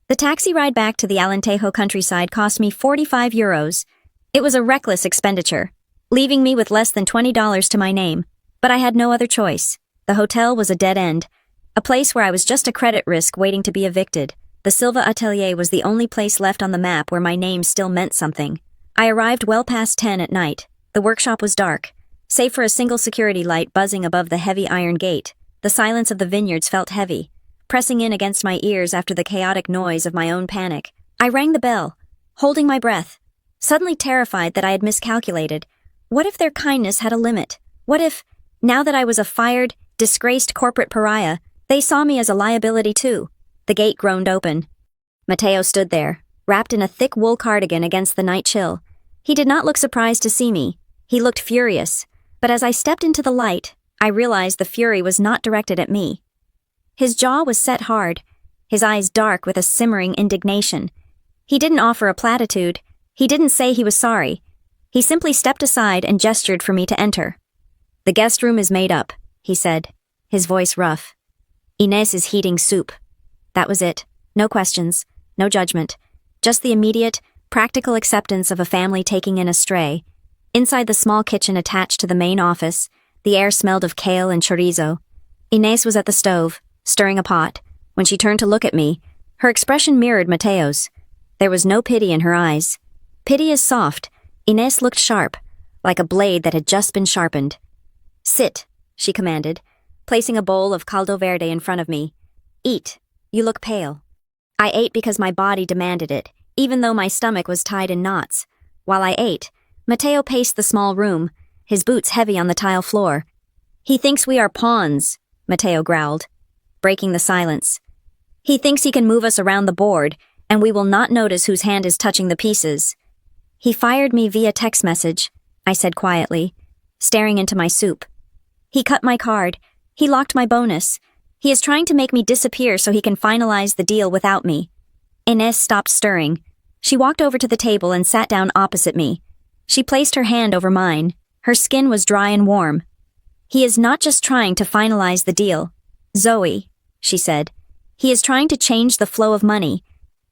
The taxi ride back to the Alentejo countryside cost me 45 euros. It was a reckless expenditure, leaving me with less than $20 to my name, but I had no other choice. The hotel was a dead end, a place where I was just a credit risk waiting to be evicted. The Silva Atelier was the only place left on the map where my name still meant something. I arrived well past 10 at night. The workshop was dark. Save for a single security light buzzing above the heavy iron gate, the silence of the vineyards felt heavy, pressing in against my ears after the chaotic noise of my own panic. I rang the bell, holding my breath, suddenly terrified that I had miscalculated. What if their kindness had a limit? What if, now that I was a fired, disgraced corporate pariah, they saw me as a liability too? The gate groaned open. Mateo stood there, wrapped in a thick wool cardigan against the night chill. He did not look surprised to see me. He looked furious, but as I stepped into the light, I realized the fury was not directed at me. His jaw was set hard, his eyes dark with a simmering indignation. He didn't offer a platitude. He didn't say he was sorry. He simply stepped aside and gestured for me to enter. "The guest room is made up," he said, his voice rough. "Inés is heating soup." That was it. No questions, no judgment. Just the immediate, practical acceptance of a family taking in a stray. Inside the small kitchen attached to the main office, the air smelled of kale and chorizo. Inés was at the stove, stirring a pot. When she turned to look at me, her expression mirrored Mateo's. There was no pity in her eyes. Pity is soft. Inés looked sharp, like a blade that had just been sharpened. "Sit," she commanded, placing a bowl of caldo verde in front of me. "Eat. You look pale." I ate because my body demanded it, even though my stomach was tied in knots. While I ate, Mateo paced the small room, his boots heavy on the tile floor. "He thinks we are pawns," Mateo growled, breaking the silence. "He thinks he can move us around the board, and we will not notice whose hand is touching the pieces." "He fired me via text message," I said quietly, staring into my soup. "He cut my card. He locked my bonus. He is trying to make me disappear so he can finalize the deal without me." Inés stopped stirring. She walked over to the table and sat down opposite me. She placed her hand over mine. Her skin was dry and warm. "He is not just trying to finalize the deal, Zoe," she said. "He is trying to change the flow of money.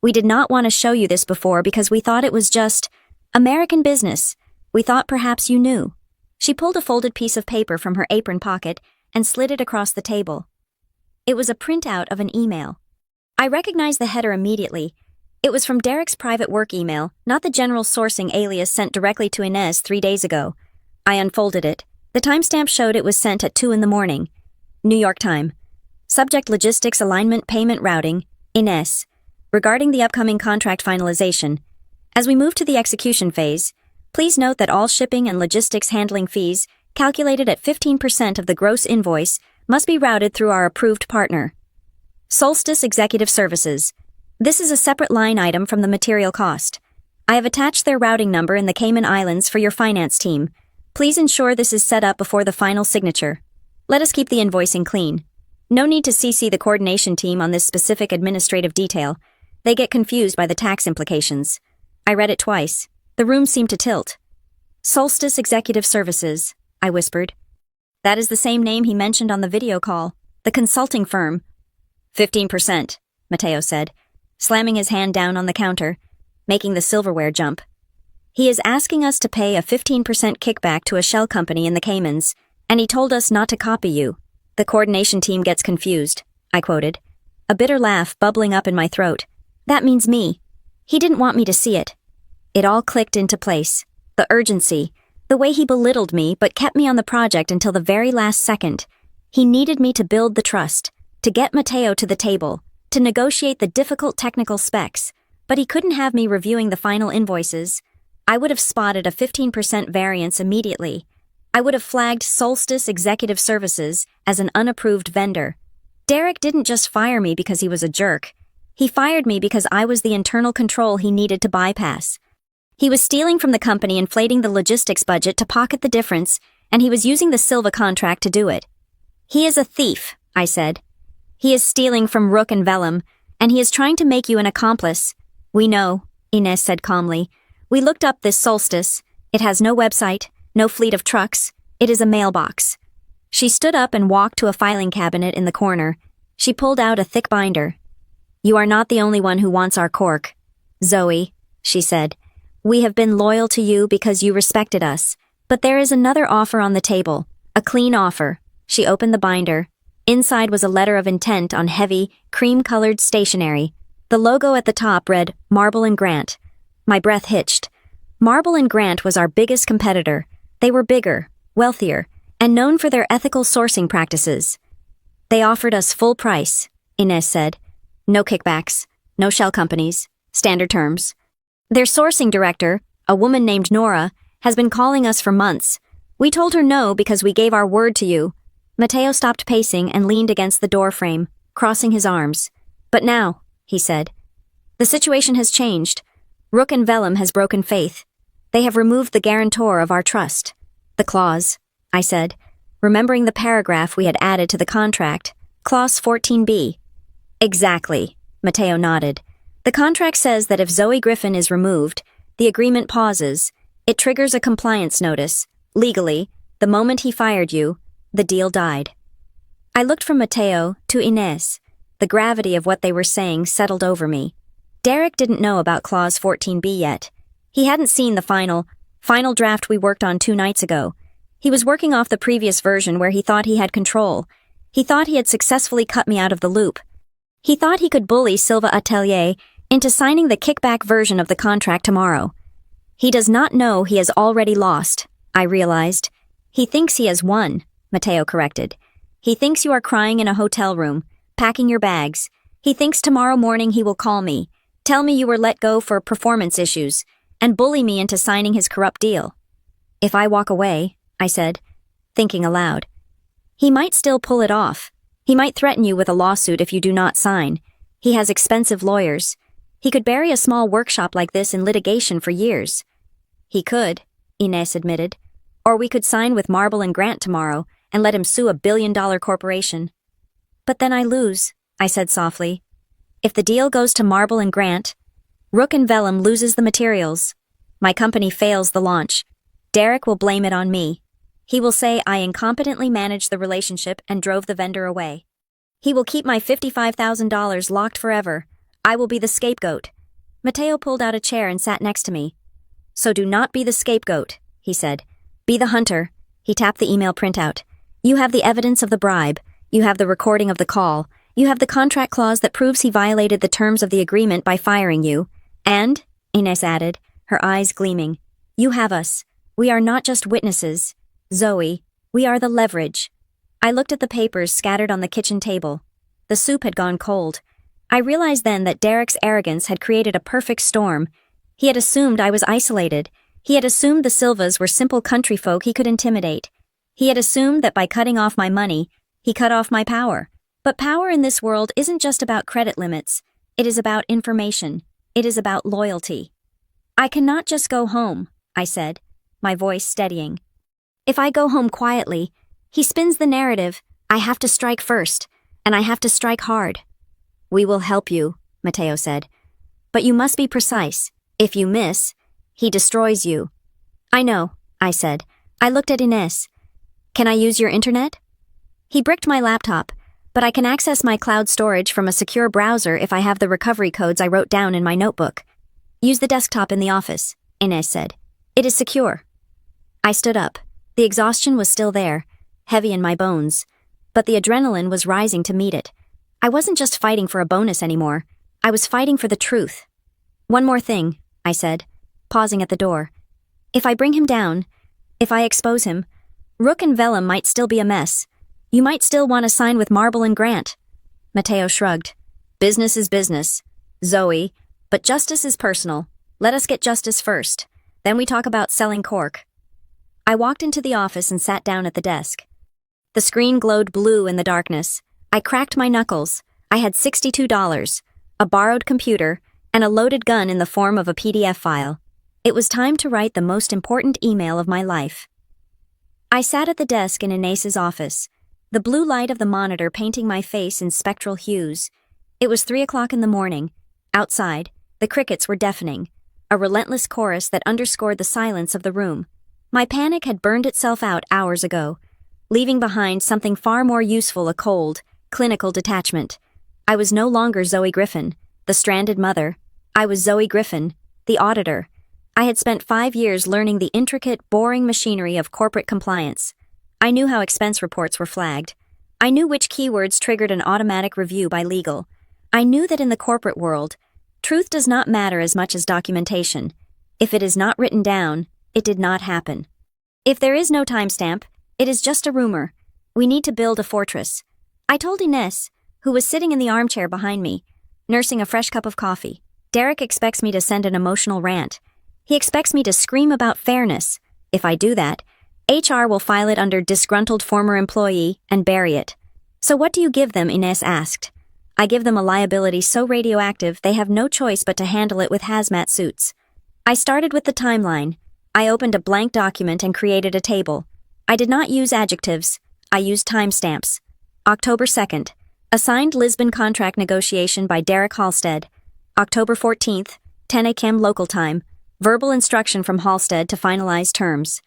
We did not want to show you this before because we thought it was just American business. We thought perhaps you knew." She pulled a folded piece of paper from her apron pocket and slid it across the table. It was a printout of an email. I recognized the header immediately. It was from Derek's private work email, not the general sourcing alias sent directly to Inés 3 days ago. I unfolded it. The timestamp showed it was sent at 2 a.m. New York time. Subject: logistics alignment payment routing. Inés. Regarding the upcoming contract finalization. As we move to the execution phase, please note that all shipping and logistics handling fees, calculated at 15% of the gross invoice, must be routed through our approved partner. Solstice Executive Services. This is a separate line item from the material cost. I have attached their routing number in the Cayman Islands for your finance team. Please ensure this is set up before the final signature. Let us keep the invoicing clean. No need to CC the coordination team on this specific administrative detail. They get confused by the tax implications. I read it twice. The room seemed to tilt. Solstice Executive Services, I whispered. That is the same name he mentioned on the video call. The consulting firm. 15%, Mateo said, slamming his hand down on the counter, making the silverware jump. He is asking us to pay a 15% kickback to a shell company in the Caymans, and he told us not to copy you. The coordination team gets confused, I quoted, a bitter laugh bubbling up in my throat. That means me. He didn't want me to see it. It all clicked into place. The urgency, the way he belittled me but kept me on the project until the very last second. He needed me to build the trust, to get Mateo to the table, to negotiate the difficult technical specs, but he couldn't have me reviewing the final invoices. I would have spotted a 15% variance immediately. I would have flagged Solstice Executive Services as an unapproved vendor. Derek didn't just fire me because he was a jerk. He fired me because I was the internal control he needed to bypass. He was stealing from the company, inflating the logistics budget to pocket the difference, and he was using the Silva contract to do it. He is a thief, I said. He is stealing from Rook and Vellum, and he is trying to make you an accomplice. We know, Inés said calmly. We looked up this Solstice. It has no website, no fleet of trucks. It is a mailbox. She stood up and walked to a filing cabinet in the corner. She pulled out a thick binder. You are not the only one who wants our cork, Zoe, she said. We have been loyal to you because you respected us, but there is another offer on the table, a clean offer. She opened the binder. Inside was a letter of intent on heavy, cream-colored stationery. The logo at the top read Marble and Grant. My breath hitched. Marble and Grant was our biggest competitor. They were bigger, wealthier, and known for their ethical sourcing practices. They offered us full price, Inez said. No kickbacks, no shell companies, standard terms. Their sourcing director, a woman named Nora, has been calling us for months. We told her no because we gave our word to you. Matteo stopped pacing and leaned against the door frame, crossing his arms. But now, he said, the situation has changed. Rook and Vellum has broken faith. They have removed the guarantor of our trust. The clause, I said, remembering the paragraph we had added to the contract, clause 14b. Exactly, Matteo nodded. The contract says that if Zoe Griffin is removed, the agreement pauses. It triggers a compliance notice. Legally, the moment he fired you, the deal died. I looked from Matteo to Inez. The gravity of what they were saying settled over me. Derek didn't know about clause 14b yet. He hadn't seen the final draft we worked on 2 nights ago. He was working off the previous version where he thought he had control. He thought he had successfully cut me out of the loop. He thought he could bully Silva Atelier into signing the kickback version of the contract tomorrow. He does not know he has already lost, I realized. He thinks he has won, Matteo corrected. He thinks you are crying in a hotel room, packing your bags. He thinks tomorrow morning he will call me, tell me you were let go for performance issues, and bully me into signing his corrupt deal. If I walk away, I said, thinking aloud, he might still pull it off. He might threaten you with a lawsuit if you do not sign. He has expensive lawyers. He could bury a small workshop like this in litigation for years. He could, Inez admitted. Or we could sign with Marble and Grant tomorrow and let him sue a billion-dollar corporation. But then I lose, I said softly. If the deal goes to Marble and Grant, Rook and Vellum loses the materials. My company fails the launch. Derek will blame it on me. He will say I incompetently managed the relationship and drove the vendor away. He will keep my $55,000 locked forever. I will be the scapegoat. Matteo pulled out a chair and sat next to me. So do not be the scapegoat, he said. Be the hunter. He tapped the email printout. You have the evidence of the bribe. You have the recording of the call. You have the contract clause that proves he violated the terms of the agreement by firing you. And, Inez added, her eyes gleaming, you have us. We are not just witnesses. Zoe, we are the leverage. I looked at the papers scattered on the kitchen table. The soup had gone cold. I realized then that Derek's arrogance had created a perfect storm. He had assumed I was isolated. He had assumed the Silvas were simple country folk he could intimidate. He had assumed that by cutting off my money, he cut off my power. But power in this world isn't just about credit limits. It is about information. It is about loyalty. I cannot just go home, I said, my voice steadying. If I go home quietly, he spins the narrative. I have to strike first, and I have to strike hard. We will help you, Matteo said. But you must be precise. If you miss, he destroys you. I know, I said. I looked at Inez. Can I use your internet? He bricked my laptop, but I can access my cloud storage from a secure browser if I have the recovery codes I wrote down in my notebook. Use the desktop in the office, Inez said. It is secure. I stood up. The exhaustion was still there, heavy in my bones, but the adrenaline was rising to meet it. I wasn't just fighting for a bonus anymore. I was fighting for the truth. One more thing, I said, pausing at the door. If I bring him down, if I expose him, Rook and Vellum might still be a mess. You might still want to sign with Marble and Grant. Matteo shrugged. Business is business. Zoe, but justice is personal. Let us get justice first. Then we talk about selling cork. I walked into the office and sat down at the desk. The screen glowed blue in the darkness. I cracked my knuckles. I had $62, a borrowed computer, and a loaded gun in the form of a PDF file. It was time to write the most important email of my life. I sat at the desk in Inez's office, the blue light of the monitor painting my face in spectral hues. It was 3 o'clock in the morning. Outside, the crickets were deafening, a relentless chorus that underscored the silence of the room. My panic had burned itself out hours ago, leaving behind something far more useful, a cold, clinical detachment. I was no longer Zoe Griffin, the stranded mother. I was Zoe Griffin, the auditor. I had spent 5 years learning the intricate, boring machinery of corporate compliance. I knew how expense reports were flagged. I knew which keywords triggered an automatic review by legal. I knew that in the corporate world, truth does not matter as much as documentation. If it is not written down, it did not happen. If there is no timestamp, it is just a rumor. We need to build a fortress. I told Ines, who was sitting in the armchair behind me, nursing a fresh cup of coffee. Derek expects me to send an emotional rant. He expects me to scream about fairness. If I do that, HR will file it under disgruntled former employee and bury it. So what do you give them? Ines asked. I give them a liability so radioactive they have no choice but to handle it with hazmat suits. I started with the timeline. I opened a blank document and created a table. I did not use adjectives. I used timestamps. October 2nd. Assigned Lisbon contract negotiation by Derek Halstead. October 14th, 10 a.m. local time. Verbal instruction from Halstead to finalize terms.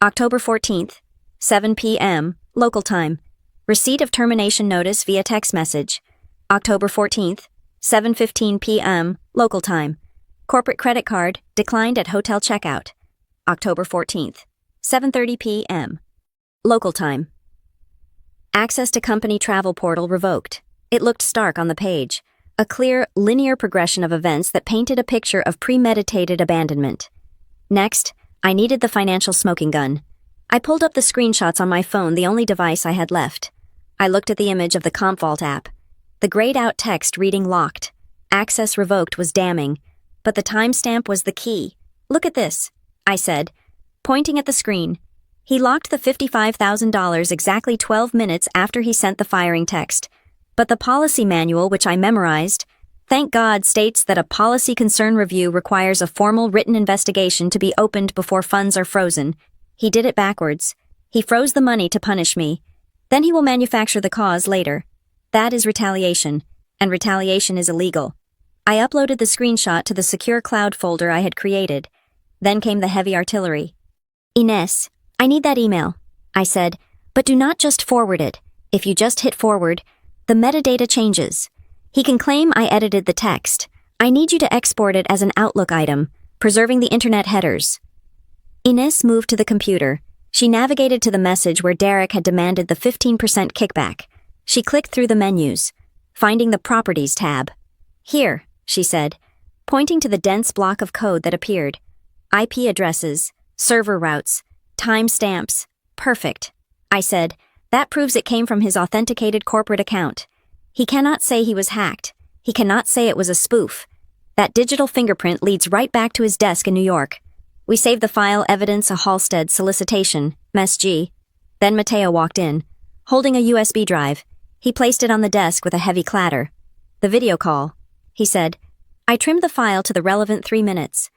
October 14th, 7 p.m. local time. Receipt of termination notice via text message. October 14th, 7:15 p.m. local time. Corporate credit card declined at hotel checkout. October 14th, 7:30 p.m. local time. Access to company travel portal revoked. It looked stark on the page. A clear, linear progression of events that painted a picture of premeditated abandonment. Next, I needed the financial smoking gun. I pulled up the screenshots on my phone, the only device I had left. I looked at the image of the CompVault app. The grayed-out text reading locked. Access revoked was damning, but the timestamp was the key. Look at this, I said, pointing at the screen. He locked the $55,000 exactly 12 minutes after he sent the firing text. But the policy manual, which I memorized, thank God, states that a policy concern review requires a formal written investigation to be opened before funds are frozen. He did it backwards. He froze the money to punish me. Then he will manufacture the cause later. That is retaliation, and retaliation is illegal. I uploaded the screenshot to the secure cloud folder I had created. Then came the heavy artillery. Ines, I need that email, I said, but do not just forward it. If you just hit forward, the metadata changes. He can claim I edited the text. I need you to export it as an Outlook item, preserving the internet headers. Ines moved to the computer. She navigated to the message where Derek had demanded the 15% kickback. She clicked through the menus, finding the Properties tab. Here, she said, pointing to the dense block of code that appeared. IP addresses, server routes, timestamps. Perfect. I said, that proves it came from his authenticated corporate account. He cannot say he was hacked. He cannot say it was a spoof. That digital fingerprint leads right back to his desk in New York. We saved the file evidence a Halstead solicitation, Mess G. Then Mateo walked in, holding a USB drive. He placed it on the desk with a heavy clatter. The video call, he said. I trimmed the file to the relevant 3 minutes.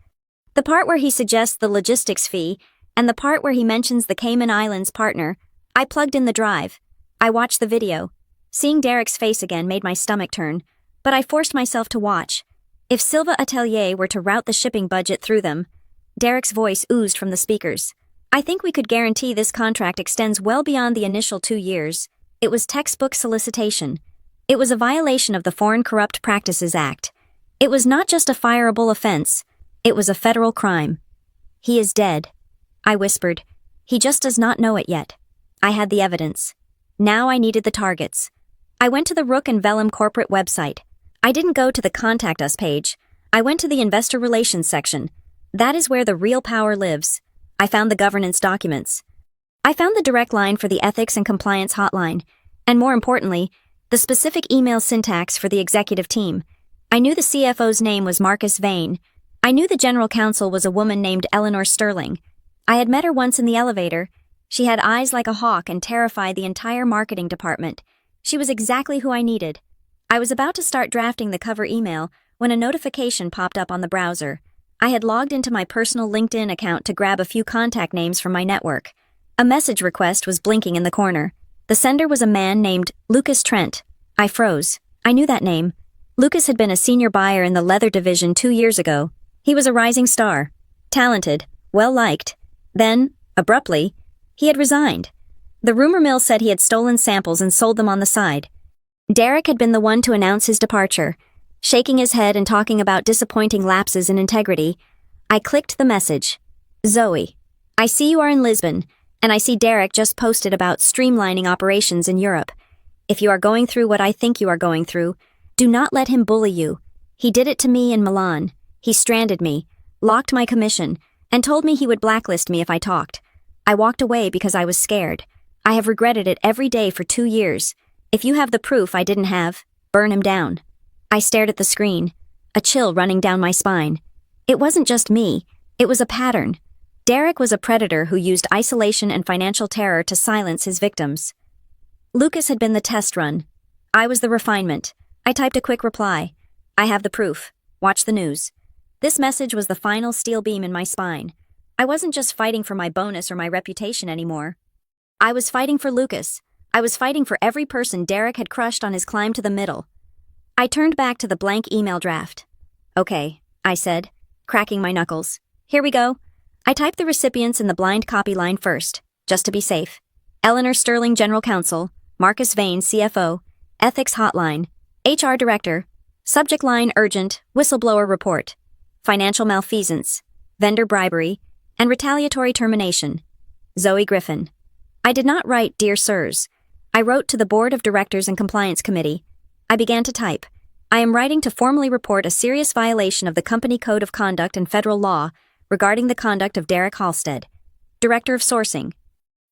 The part where he suggests the logistics fee and the part where he mentions the Cayman Islands partner, I plugged in the drive. I watched the video. Seeing Derek's face again made my stomach turn, but I forced myself to watch. If Silva Atelier were to route the shipping budget through them, Derek's voice oozed from the speakers. I think we could guarantee this contract extends well beyond the initial 2 years. It was textbook solicitation. It was a violation of the Foreign Corrupt Practices Act. It was not just a fireable offense. It was a federal crime. He is dead, I whispered. He just does not know it yet. I had the evidence. Now I needed the targets. I went to the Rook and Vellum corporate website. I didn't go to the Contact Us page. I went to the Investor Relations section. That is where the real power lives. I found the governance documents. I found the direct line for the Ethics and Compliance hotline, and more importantly, the specific email syntax for the executive team. I knew the CFO's name was Marcus Vane. I knew the general counsel was a woman named Eleanor Sterling. I had met her once in the elevator. She had eyes like a hawk and terrified the entire marketing department. She was exactly who I needed. I was about to start drafting the cover email when a notification popped up on the browser. I had logged into my personal LinkedIn account to grab a few contact names from my network. A message request was blinking in the corner. The sender was a man named Lucas Trent. I froze. I knew that name. Lucas had been a senior buyer in the leather division 2 years ago. He was a rising star. Talented. Well-liked. Then, abruptly, he had resigned. The rumor mill said he had stolen samples and sold them on the side. Derek had been the one to announce his departure. Shaking his head and talking about disappointing lapses in integrity, I clicked the message. Zoe, I see you are in Lisbon, and I see Derek just posted about streamlining operations in Europe. If you are going through what I think you are going through, do not let him bully you. He did it to me in Milan. He stranded me. locked my commission, and told me he would blacklist me if I talked. I walked away because I was scared. I have regretted it every day for 2 years. If you have the proof I didn't have, burn him down. I stared at the screen, a chill running down my spine. It wasn't just me, it was a pattern. Derek was a predator who used isolation and financial terror to silence his victims. Lucas had been the test run. I was the refinement. I typed a quick reply. I have the proof. Watch the news. This message was the final steel beam in my spine. I wasn't just fighting for my bonus or my reputation anymore. I was fighting for Lucas. I was fighting for every person Derek had crushed on his climb to the middle. I turned back to the blank email draft. Okay, I said, cracking my knuckles. Here we go. I typed the recipients in the blind copy line first, just to be safe. Eleanor Sterling, General Counsel. Marcus Vane, CFO. Ethics Hotline. HR Director. Subject line urgent, whistleblower report. Financial malfeasance. Vendor bribery. And retaliatory termination. Zoe Griffin. I did not write Dear Sirs. I wrote to the Board of Directors and Compliance Committee. I began to type. I am writing to formally report a serious violation of the Company Code of Conduct and federal law regarding the conduct of Derek Halstead, Director of Sourcing.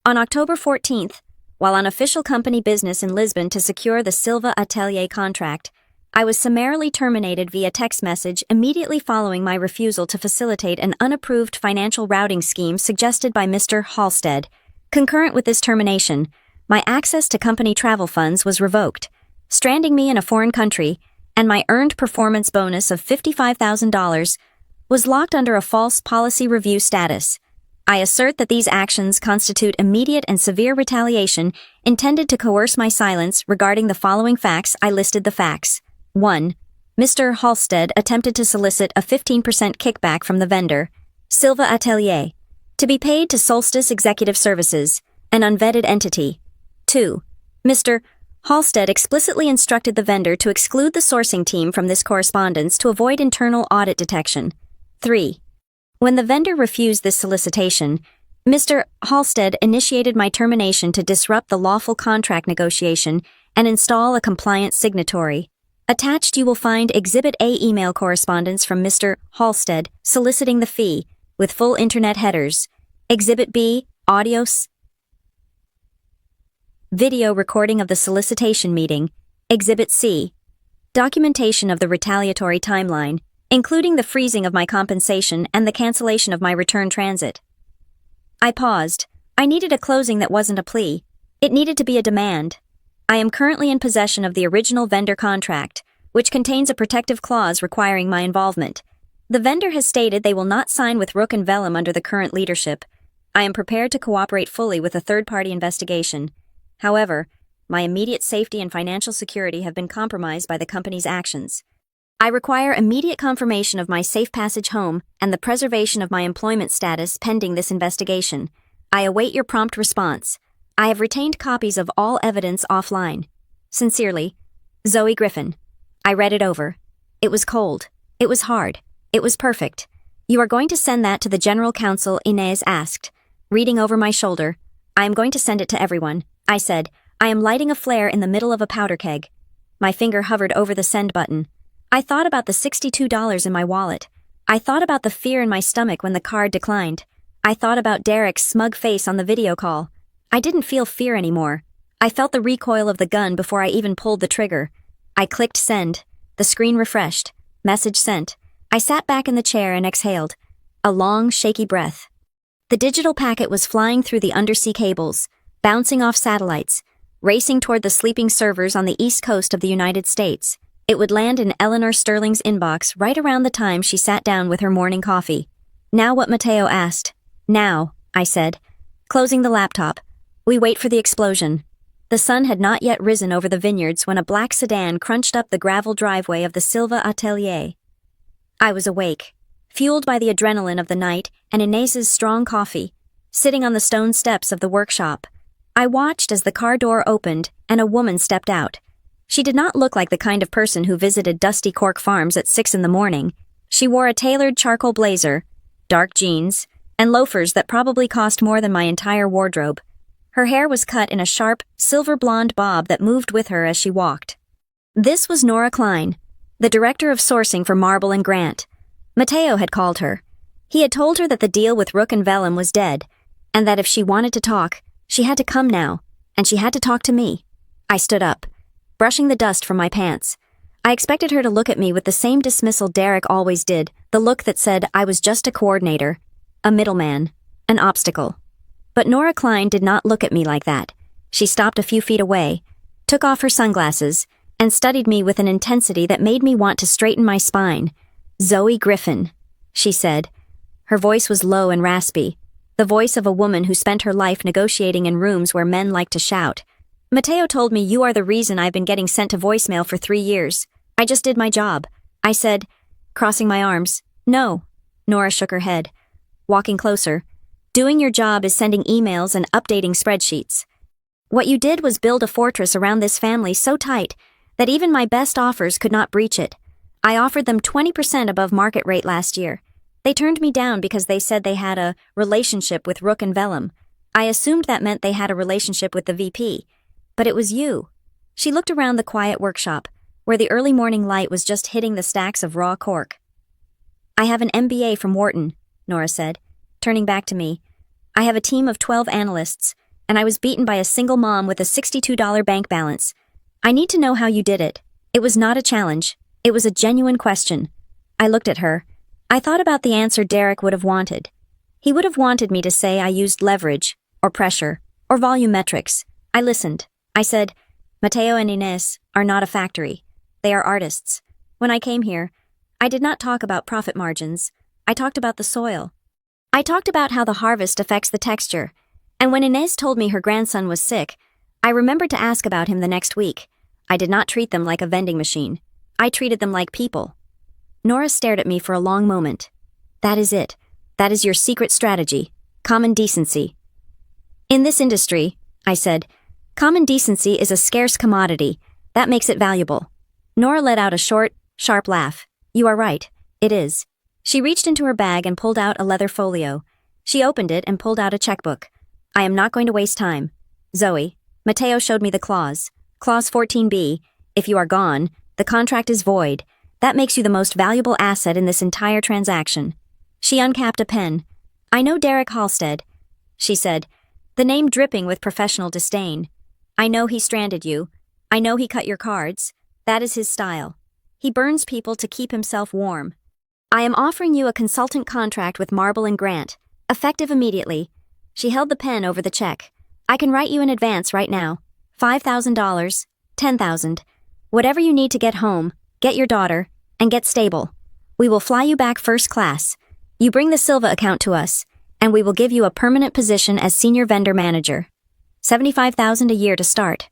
On October 14th, while on official company business in Lisbon to secure the Silva Atelier contract, I was summarily terminated via text message immediately following my refusal to facilitate an unapproved financial routing scheme suggested by Mr. Halstead. Concurrent with this termination, my access to company travel funds was revoked, stranding me in a foreign country, and my earned performance bonus of $55,000 was locked under a false policy review status. I assert that these actions constitute immediate and severe retaliation intended to coerce my silence regarding the following facts. I listed the facts. 1. Mr. Halstead attempted to solicit a 15% kickback from the vendor, Silva Atelier, to be paid to Solstice Executive Services, an unvetted entity. 2. Mr. Halstead explicitly instructed the vendor to exclude the sourcing team from this correspondence to avoid internal audit detection. 3. When the vendor refused this solicitation, Mr. Halstead initiated my termination to disrupt the lawful contract negotiation and install a compliant signatory. Attached you will find Exhibit A email correspondence from Mr. Halstead soliciting the fee, with full internet headers. Exhibit B, video recording of the solicitation meeting. Exhibit C, documentation of the retaliatory timeline, including the freezing of my compensation and the cancellation of my return transit. I paused. I needed a closing that wasn't a plea. It needed to be a demand. I am currently in possession of the original vendor contract, which contains a protective clause requiring my involvement. The vendor has stated they will not sign with Rook and Vellum under the current leadership. I am prepared to cooperate fully with a third-party investigation. However, my immediate safety and financial security have been compromised by the company's actions. I require immediate confirmation of my safe passage home and the preservation of my employment status pending this investigation. I await your prompt response. I have retained copies of all evidence offline. Sincerely, Zoe Griffin. I read it over. It was cold. It was hard. It was perfect. You are going to send that to the General Counsel, Inez asked, reading over my shoulder. I am going to send it to everyone, I said. I am lighting a flare in the middle of a powder keg. My finger hovered over the send button. I thought about the $62 in my wallet. I thought about the fear in my stomach when the card declined. I thought about Derek's smug face on the video call. I didn't feel fear anymore. I felt the recoil of the gun before I even pulled the trigger. I clicked send. The screen refreshed. Message sent. I sat back in the chair and exhaled. A long, shaky breath. The digital packet was flying through the undersea cables, bouncing off satellites, racing toward the sleeping servers on the east coast of the United States. It would land in Eleanor Sterling's inbox right around the time she sat down with her morning coffee. Now what Mateo asked. Now, I said, closing the laptop. We wait for the explosion. The sun had not yet risen over the vineyards when a black sedan crunched up the gravel driveway of the Silva Atelier. I was awake, fueled by the adrenaline of the night and Inez's strong coffee, sitting on the stone steps of the workshop. I watched as the car door opened and a woman stepped out. She did not look like the kind of person who visited Dusty Cork Farms at 6 in the morning. She wore a tailored charcoal blazer, dark jeans, and loafers that probably cost more than my entire wardrobe. Her hair was cut in a sharp, silver blonde bob that moved with her as she walked. This was Nora Klein, the director of sourcing for Marble and Grant. Mateo had called her. He had told her that the deal with Rook and Vellum was dead, and that if she wanted to talk, she had to come now, and she had to talk to me. I stood up, brushing the dust from my pants. I expected her to look at me with the same dismissal Derek always did, the look that said I was just a coordinator, a middleman, an obstacle. But Nora Klein did not look at me like that. She stopped a few feet away, took off her sunglasses, and studied me with an intensity that made me want to straighten my spine. "Zoe Griffin," she said. Her voice was low and raspy, the voice of a woman who spent her life negotiating in rooms where men like to shout. "Mateo told me you are the reason I've been getting sent to voicemail for 3 years. I just did my job," I said, crossing my arms. "No." Nora shook her head, walking closer. "Doing your job is sending emails and updating spreadsheets. What you did was build a fortress around this family so tight that even my best offers could not breach it. I offered them 20% above market rate last year. They turned me down because they said they had a relationship with Rook and Vellum. I assumed that meant they had a relationship with the VP. But it was you." She looked around the quiet workshop, where the early morning light was just hitting the stacks of raw cork. "I have an MBA from Wharton," Nora said, turning back to me. "I have a team of 12 analysts, and I was beaten by a single mom with a $62 bank balance. I need to know how you did it." It was not a challenge. It was a genuine question. I looked at her. I thought about the answer Derek would have wanted. He would have wanted me to say I used leverage, or pressure, or volumetrics. I listened. I said, "Mateo and Inés are not a factory. They are artists. When I came here, I did not talk about profit margins. I talked about the soil. I talked about how the harvest affects the texture. And when Inés told me her grandson was sick, I remembered to ask about him the next week. I did not treat them like a vending machine. I treated them like people." Nora stared at me for a long moment. "That is it. That is your secret strategy. Common decency." "In this industry," I said, "common decency is a scarce commodity. That makes it valuable." Nora let out a short, sharp laugh. "You are right. It is." She reached into her bag and pulled out a leather folio. She opened it and pulled out a checkbook. "I am not going to waste time. Zoe, Mateo showed me the clause. Clause 14B, if you are gone, the contract is void. That makes you the most valuable asset in this entire transaction." She uncapped a pen. "I know Derek Halstead," she said, the name dripping with professional disdain. "I know he stranded you. I know he cut your cards. That is his style. He burns people to keep himself warm. I am offering you a consultant contract with Marble and Grant, effective immediately." She held the pen over the check. "I can write you in advance right now. $5,000, $10,000. Whatever you need to get home, get your daughter, and get stable. We will fly you back first class. You bring the Silva account to us, and we will give you a permanent position as senior vendor manager. $75,000 a year to start."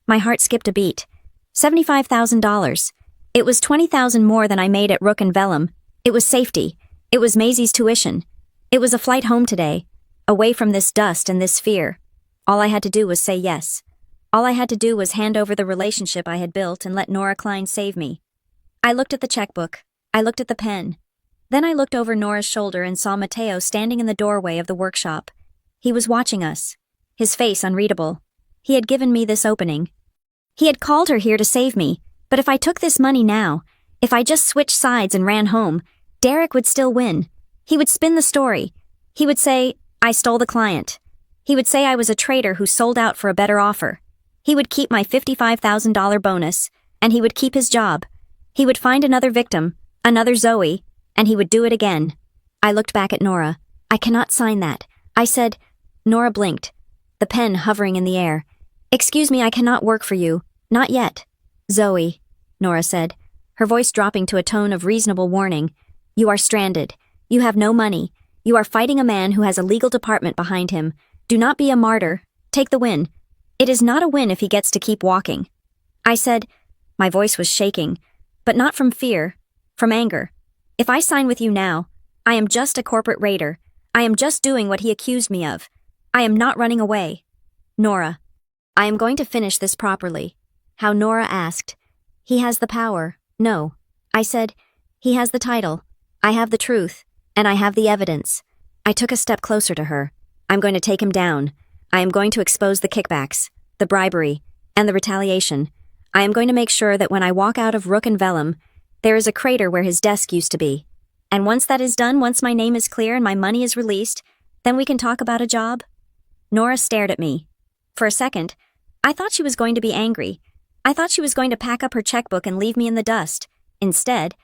My heart skipped a beat. $75,000. It was $20,000 more than I made at Rook and Vellum. It was safety. It was Maisie's tuition. It was a flight home today, away from this dust and this fear. All I had to do was say yes. All I had to do was hand over the relationship I had built and let Nora Klein save me. I looked at the checkbook. I looked at the pen. Then I looked over Nora's shoulder and saw Mateo standing in the doorway of the workshop. He was watching us, his face unreadable. He had given me this opening. He had called her here to save me, but if I took this money now, if I just switched sides and ran home, Derek would still win. He would spin the story. He would say, "I stole the client." He would say I was a traitor who sold out for a better offer. He would keep my $55,000 bonus, and he would keep his job. He would find another victim, another Zoe, and he would do it again. I looked back at Nora. "I cannot sign that." I said. Nora blinked, the pen hovering in the air. "Excuse me, I cannot work for you. Not yet." "Zoe," Nora said, her voice dropping to a tone of reasonable warning. "You are stranded. You have no money. You are fighting a man who has a legal department behind him. Do not be a martyr. Take the win. It is not a win if he gets to keep walking." I said. My voice was shaking, but not from fear, from anger. "If I sign with you now, I am just a corporate raider. I am just doing what he accused me of. I am not running away." "Nora, I am going to finish this properly." How Nora asked. "He has the power." "No." I said. "He has the title. I have the truth, and I have the evidence." I took a step closer to her. "I'm going to take him down. I am going to expose the kickbacks, the bribery, and the retaliation. I am going to make sure that when I walk out of Rook and Vellum, there is a crater where his desk used to be. And once that is done, once my name is clear and my money is released, then we can talk about a job? Nora stared at me. For a second, I thought she was going to be angry. I thought she was going to pack up her checkbook and leave me in the dust. Instead,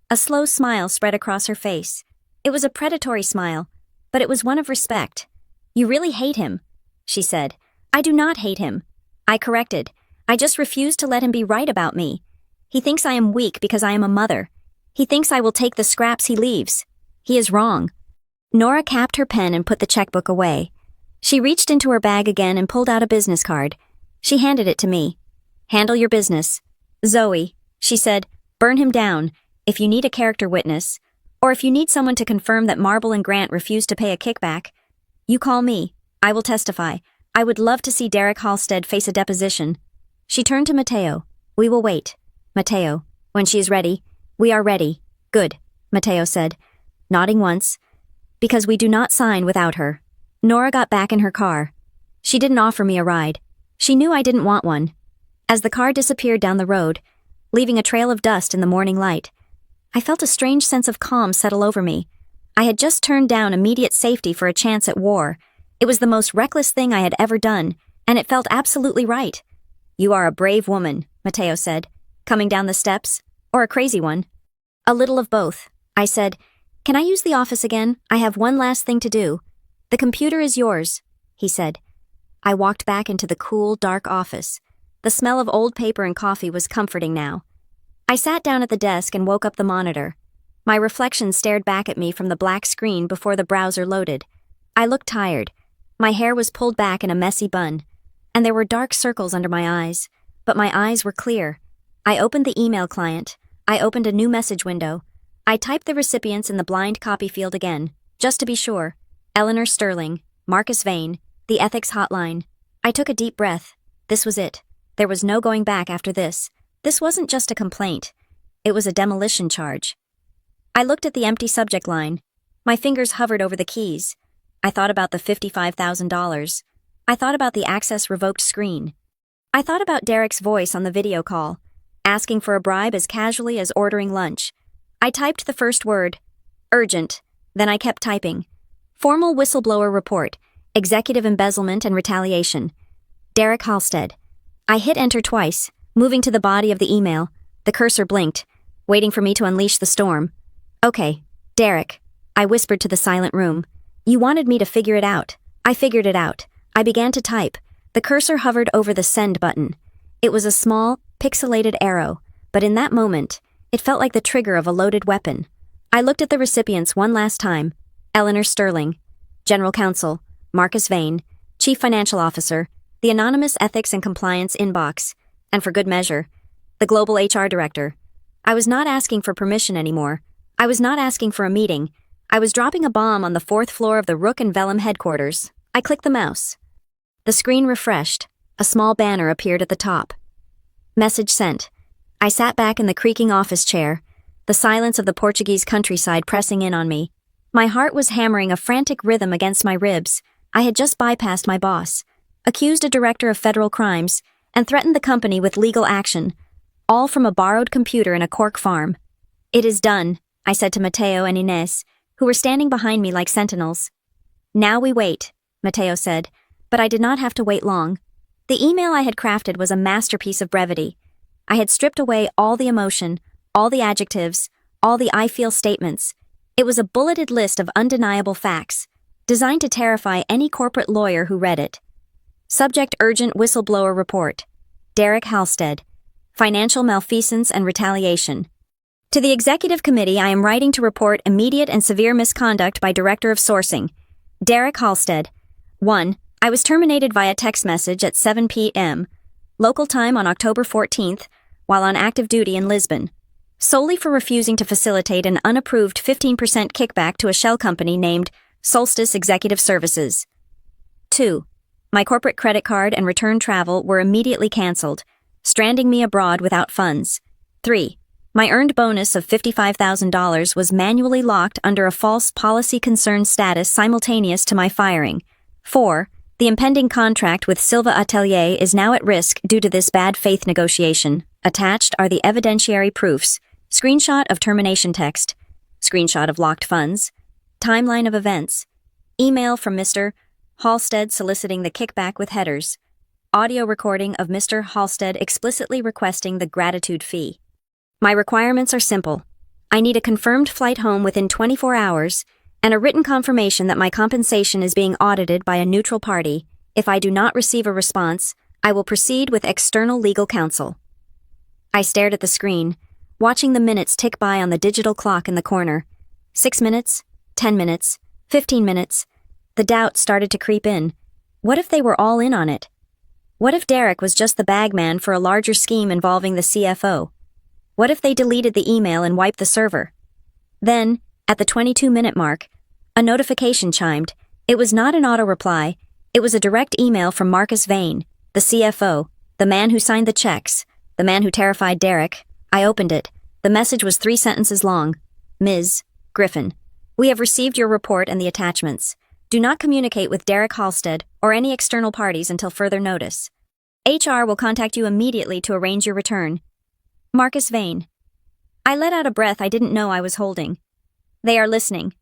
a slow smile spread across her face. It was a predatory smile, but it was one of respect. You really hate him, she said. I do not hate him. I corrected. I just refuse to let him be right about me. He thinks I am weak because I am a mother. He thinks I will take the scraps he leaves. He is wrong. Nora capped her pen and put the checkbook away. She reached into her bag again and pulled out a business card. She handed it to me. Handle your business. Zoe, she said, burn him down, if you need a character witness, or if you need someone to confirm that Marble and Grant refused to pay a kickback. You call me. I will testify. I would love to see Derek Halstead face a deposition. She turned to Mateo. We will wait. Mateo, when she is ready. We are ready. Good, Mateo said, nodding once. Because we do not sign without her. Nora got back in her car. She didn't offer me a ride. She knew I didn't want one. As the car disappeared down the road, leaving a trail of dust in the morning light, I felt a strange sense of calm settle over me. I had just turned down immediate safety for a chance at war. It was the most reckless thing I had ever done, and it felt absolutely right. You are a brave woman, Mateo said, coming down the steps, or a crazy one. A little of both, I said. Can I use the office again? I have one last thing to do. The computer is yours, he said. I walked back into the cool, dark office. The smell of old paper and coffee was comforting now. I sat down at the desk and woke up the monitor. My reflection stared back at me from the black screen before the browser loaded. I looked tired. My hair was pulled back in a messy bun, and there were dark circles under my eyes, but my eyes were clear. I opened the email client. I opened a new message window. I typed the recipients in the blind copy field again, just to be sure. Eleanor Sterling, Marcus Vane, the ethics hotline. I took a deep breath. This was it. There was no going back after this. This wasn't just a complaint. It was a demolition charge. I looked at the empty subject line. My fingers hovered over the keys. I thought about the $55,000. I thought about the access revoked screen. I thought about Derek's voice on the video call, asking for a bribe as casually as ordering lunch. I typed the first word, urgent, then I kept typing. Formal whistleblower report, executive embezzlement and retaliation. Derek Halstead. I hit enter twice, moving to the body of the email. The cursor blinked, waiting for me to unleash the storm. Okay, Derek, I whispered to the silent room. You wanted me to figure it out. I figured it out. I began to type. The cursor hovered over the send button. It was a small, pixelated arrow, but in that moment, it felt like the trigger of a loaded weapon. I looked at the recipients one last time. Eleanor Sterling, General Counsel, Marcus Vane, Chief Financial Officer, the anonymous Ethics and Compliance inbox, and for good measure, the Global HR Director. I was not asking for permission anymore. I was not asking for a meeting. I was dropping a bomb on the 4th floor of the Rook and Vellum headquarters. I clicked the mouse. The screen refreshed. A small banner appeared at the top. Message sent. I sat back in the creaking office chair, the silence of the Portuguese countryside pressing in on me. My heart was hammering a frantic rhythm against my ribs. I had just bypassed my boss, accused a director of federal crimes, and threatened the company with legal action, all from a borrowed computer in a Cork farm. It is done, I said to Mateo and Inés, who were standing behind me like sentinels. Now we wait, Mateo said, but I did not have to wait long. The email I had crafted was a masterpiece of brevity. I had stripped away all the emotion, all the adjectives, all the I feel statements. It was a bulleted list of undeniable facts, designed to terrify any corporate lawyer who read it. Subject: urgent whistleblower report. Derek Halstead. Financial malfeasance and retaliation. To the Executive Committee, I am writing to report immediate and severe misconduct by Director of Sourcing, Derek Halstead. 1. I was terminated via text message at 7 p.m. local time on October 14th, while on active duty in Lisbon, solely for refusing to facilitate an unapproved 15% kickback to a shell company named Solstice Executive Services. 2. My corporate credit card and return travel were immediately canceled, stranding me abroad without funds. 3. My earned bonus of $55,000 was manually locked under a false policy concern status simultaneous to my firing. 4. The impending contract with Silva Atelier is now at risk due to this bad faith negotiation. Attached are the evidentiary proofs. Screenshot of termination text. Screenshot of locked funds. Timeline of events. Email from Mr. Halstead soliciting the kickback with headers. Audio recording of Mr. Halstead explicitly requesting the gratitude fee. My requirements are simple. I need a confirmed flight home within 24 hours and a written confirmation that my compensation is being audited by a neutral party. If I do not receive a response, I will proceed with external legal counsel. I stared at the screen, watching the minutes tick by on the digital clock in the corner. 6 minutes, 10 minutes, 15 minutes. The doubt started to creep in. What if they were all in on it? What if Derek was just the bagman for a larger scheme involving the CFO? What if they deleted the email and wiped the server? Then, at the 22-minute mark, a notification chimed. It was not an auto-reply. It was a direct email from Marcus Vane, the CFO, the man who signed the checks, the man who terrified Derek. I opened it. The message was 3 sentences long. Ms. Griffin, we have received your report and the attachments. Do not communicate with Derek Halstead or any external parties until further notice. HR will contact you immediately to arrange your return. Marcus Vane. I let out a breath I didn't know I was holding. They are listening.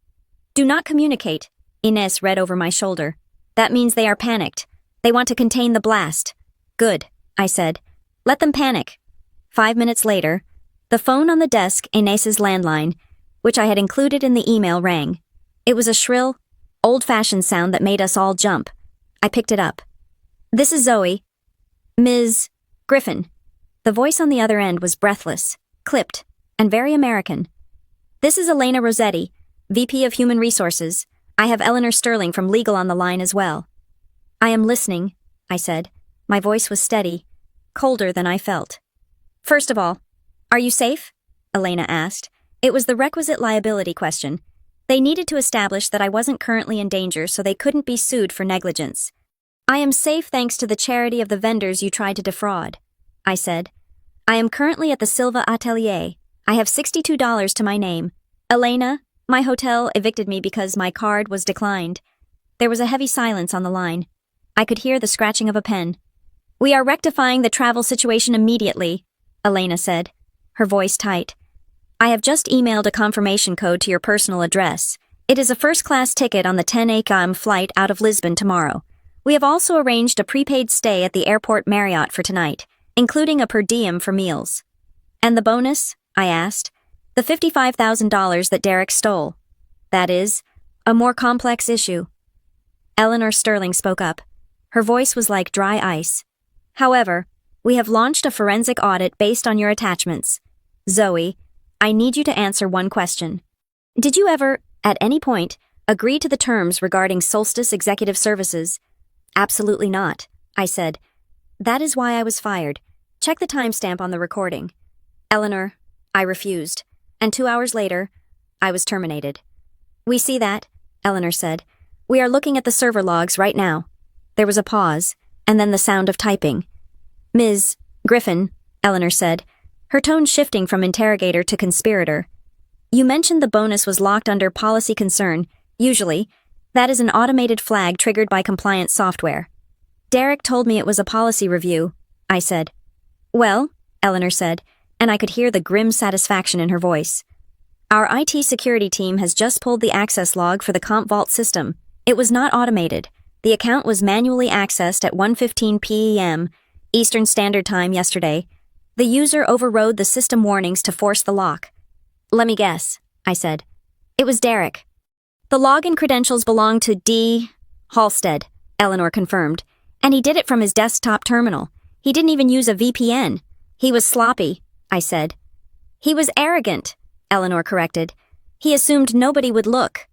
Do not communicate, Ines read over my shoulder. That means they are panicked. They want to contain the blast. Good, I said. Let them panic. 5 minutes later, the phone on the desk, Ines's landline, which I had included in the email, rang. It was a shrill, old-fashioned sound that made us all jump. I picked it up. This is Zoe. Ms. Griffin. The voice on the other end was breathless, clipped, and very American. This is Elena Rossetti, VP of Human Resources. I have Eleanor Sterling from Legal on the line as well. I am listening, I said. My voice was steady, colder than I felt. First of all, are you safe? Elena asked. It was the requisite liability question. They needed to establish that I wasn't currently in danger so they couldn't be sued for negligence. I am safe thanks to the charity of the vendors you tried to defraud, I said. I am currently at the Silva Atelier. I have $62 to my name. Elena, my hotel evicted me because my card was declined. There was a heavy silence on the line. I could hear the scratching of a pen. We are rectifying the travel situation immediately, Elena said, her voice tight. I have just emailed a confirmation code to your personal address. It is a first-class ticket on the 10 a.m. flight out of Lisbon tomorrow. We have also arranged a prepaid stay at the airport Marriott for tonight, including a per diem for meals. And the bonus? I asked. The $55,000 that Derek stole. That is, a more complex issue. Eleanor Sterling spoke up. Her voice was like dry ice. However, we have launched a forensic audit based on your attachments. Zoe, I need you to answer one question. Did you ever, at any point, agree to the terms regarding Solstice Executive Services? Absolutely not, I said. That is why I was fired. Check the timestamp on the recording. Eleanor, I refused. And 2 hours later, I was terminated. We see that, Eleanor said. We are looking at the server logs right now. There was a pause, and then the sound of typing. Ms. Griffin, Eleanor said, her tone shifting from interrogator to conspirator. You mentioned the bonus was locked under policy concern. Usually, that is an automated flag triggered by compliance software. Derek told me it was a policy review, I said. Well, Eleanor said, and I could hear the grim satisfaction in her voice. Our IT security team has just pulled the access log for the Comp Vault system. It was not automated. The account was manually accessed at 1:15 p.m. Eastern Standard Time yesterday. The user overrode the system warnings to force the lock. Let me guess, I said. It was Derek. The login credentials belong to D. Halstead, Eleanor confirmed, and he did it from his desktop terminal. He didn't even use a VPN. He was sloppy, I said. He was arrogant, Eleanor corrected. He assumed nobody would look.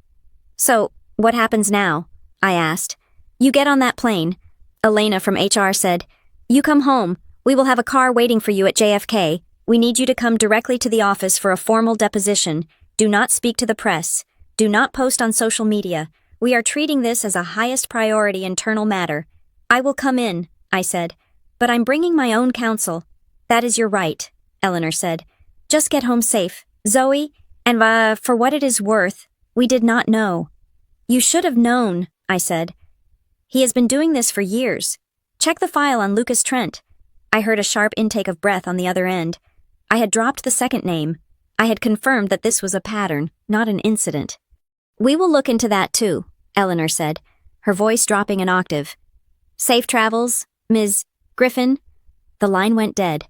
So, what happens now? I asked. You get on that plane. Elena from HR said, You come home. We will have a car waiting for you at JFK. We need you to come directly to the office for a formal deposition. Do not speak to the press. Do not post on social media. We are treating this as a highest priority internal matter. I will come in, I said. But I'm bringing my own counsel. That is your right, Eleanor said. Just get home safe, Zoe, and for what it is worth, we did not know. You should have known, I said. He has been doing this for years. Check the file on Lucas Trent. I heard a sharp intake of breath on the other end. I had dropped the second name. I had confirmed that this was a pattern, not an incident. "We will look into that too," Eleanor said, her voice dropping an octave. "Safe travels, Ms. Griffin?" The line went dead.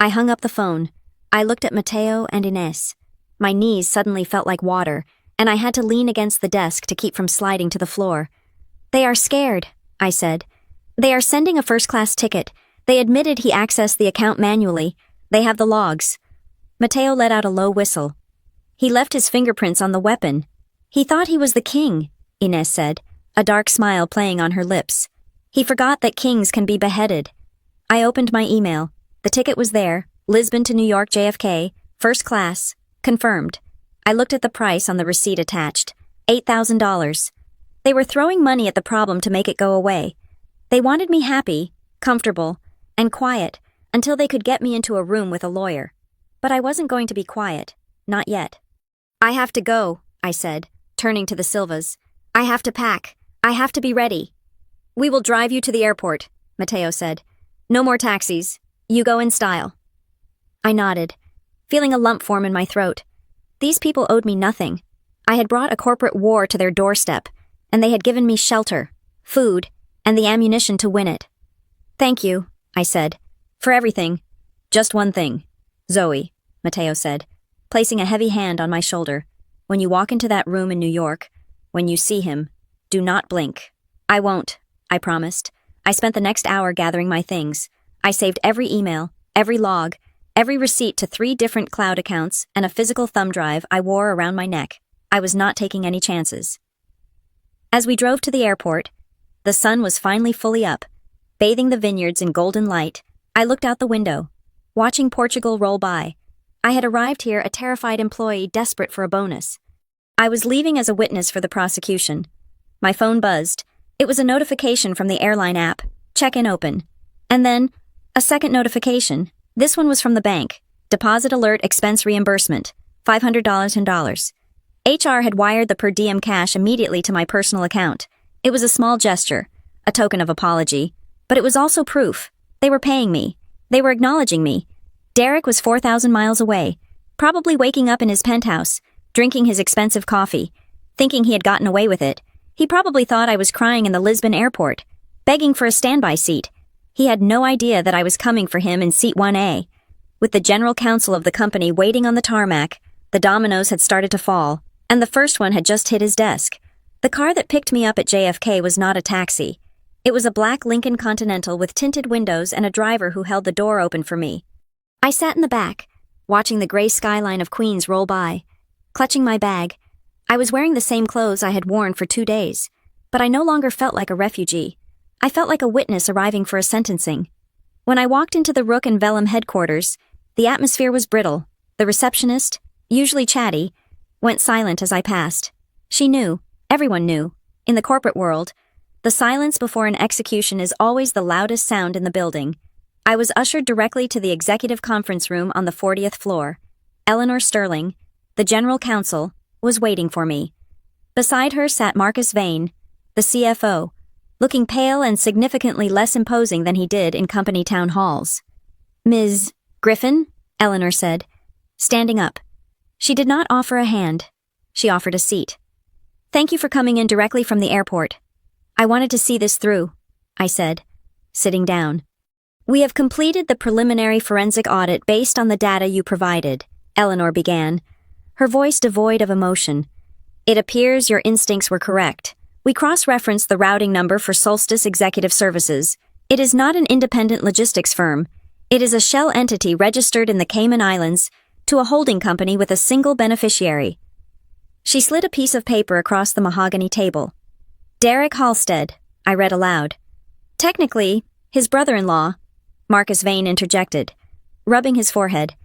I hung up the phone. I looked at Mateo and Ines. My knees suddenly felt like water, and I had to lean against the desk to keep from sliding to the floor. "They are scared," I said. "They are sending a first-class ticket. They admitted he accessed the account manually. They have the logs." Mateo let out a low whistle. "He left his fingerprints on the weapon. He thought he was the king," Ines said, a dark smile playing on her lips. "He forgot that kings can be beheaded." I opened my email. The ticket was there, Lisbon to New York JFK, first class, confirmed. I looked at the price on the receipt attached, $8,000. They were throwing money at the problem to make it go away. They wanted me happy, comfortable, and quiet until they could get me into a room with a lawyer. But I wasn't going to be quiet, not yet. "I have to go," I said, turning to the Silvas. "I have to pack. I have to be ready." "We will drive you to the airport," Mateo said. "No more taxis. You go in style." I nodded, feeling a lump form in my throat. These people owed me nothing. I had brought a corporate war to their doorstep, and they had given me shelter, food, and the ammunition to win it. "Thank you," I said, "for everything." "Just one thing, Zoe," Mateo said, placing a heavy hand on my shoulder. "When you walk into that room in New York, when you see him, do not blink." "I won't," I promised. I spent the next hour gathering my things. I saved every email, every log, every receipt to 3 different cloud accounts and a physical thumb drive I wore around my neck. I was not taking any chances. As we drove to the airport, the sun was finally fully up, bathing the vineyards in golden light. I looked out the window, watching Portugal roll by. I had arrived here a terrified employee desperate for a bonus. I was leaving as a witness for the prosecution. My phone buzzed. It was a notification from the airline app, check-in open. And then, a second notification. This one was from the bank. Deposit alert expense reimbursement, $500 in dollars. HR had wired the per diem cash immediately to my personal account. It was a small gesture, a token of apology, but it was also proof. They were paying me. They were acknowledging me. Derek was 4,000 miles away, probably waking up in his penthouse, drinking his expensive coffee, thinking he had gotten away with it. He probably thought I was crying in the Lisbon airport, begging for a standby seat. He had no idea that I was coming for him in seat 1A. With the general counsel of the company waiting on the tarmac, the dominoes had started to fall, and the first one had just hit his desk. The car that picked me up at JFK was not a taxi. It was a black Lincoln Continental with tinted windows and a driver who held the door open for me. I sat in the back, watching the gray skyline of Queens roll by, clutching my bag. I was wearing the same clothes I had worn for 2 days, but I no longer felt like a refugee. I felt like a witness arriving for a sentencing. When I walked into the Rook and Vellum headquarters, the atmosphere was brittle. The receptionist, usually chatty, went silent as I passed. She knew, everyone knew, in the corporate world, the silence before an execution is always the loudest sound in the building. I was ushered directly to the executive conference room on the 40th floor. Eleanor Sterling, the general counsel, was waiting for me. Beside her sat Marcus Vane, the CFO, looking pale and significantly less imposing than he did in company town halls. "Ms. Griffin?" Eleanor said, standing up. She did not offer a hand. She offered a seat. "Thank you for coming in directly from the airport. I wanted to see this through," I said, sitting down. "We have completed the preliminary forensic audit based on the data you provided," Eleanor began, her voice devoid of emotion. "It appears your instincts were correct. We cross-referenced the routing number for Solstice Executive Services. It is not an independent logistics firm. It is a shell entity registered in the Cayman Islands to a holding company with a single beneficiary." She slid a piece of paper across the mahogany table. "Derek Halstead," I read aloud. "Technically, his brother-in-law," Marcus Vane interjected, rubbing his forehead.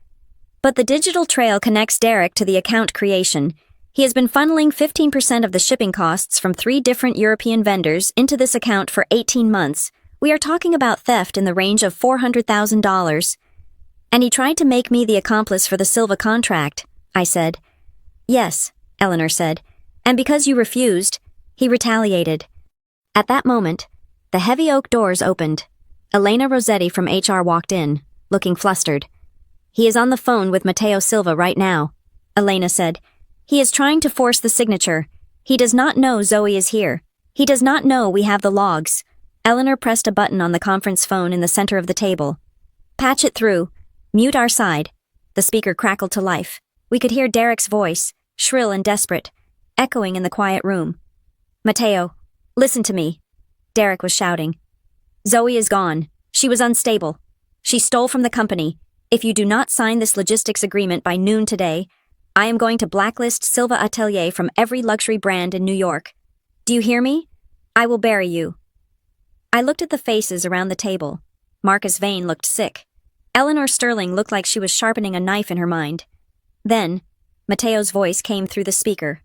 "But the digital trail connects Derek to the account creation. He has been funneling 15% of the shipping costs from 3 different European vendors into this account for 18 months. We are talking about theft in the range of $400,000. And he tried to make me the accomplice for the Silva contract," I said. "Yes," Eleanor said, "and because you refused, he retaliated." At that moment, the heavy oak doors opened. Elena Rossetti from HR walked in, looking flustered. "He is on the phone with Mateo Silva right now," Elena said. He is trying to force the signature. He does not know Zoe is here. He does not know we have the logs. Eleanor pressed a button on the conference phone in the center of the table. Patch it through. Mute our side. The speaker crackled to life. We could hear Derek's voice, shrill and desperate, echoing in the quiet room. Mateo, listen to me. Derek was shouting. Zoe is gone. She was unstable. She stole from the company. If you do not sign this logistics agreement by noon today, I am going to blacklist Silva Atelier from every luxury brand in New York. Do you hear me? I will bury you. I looked at the faces around the table. Marcus Vane looked sick. Eleanor Sterling looked like she was sharpening a knife in her mind. Then, Mateo's voice came through the speaker.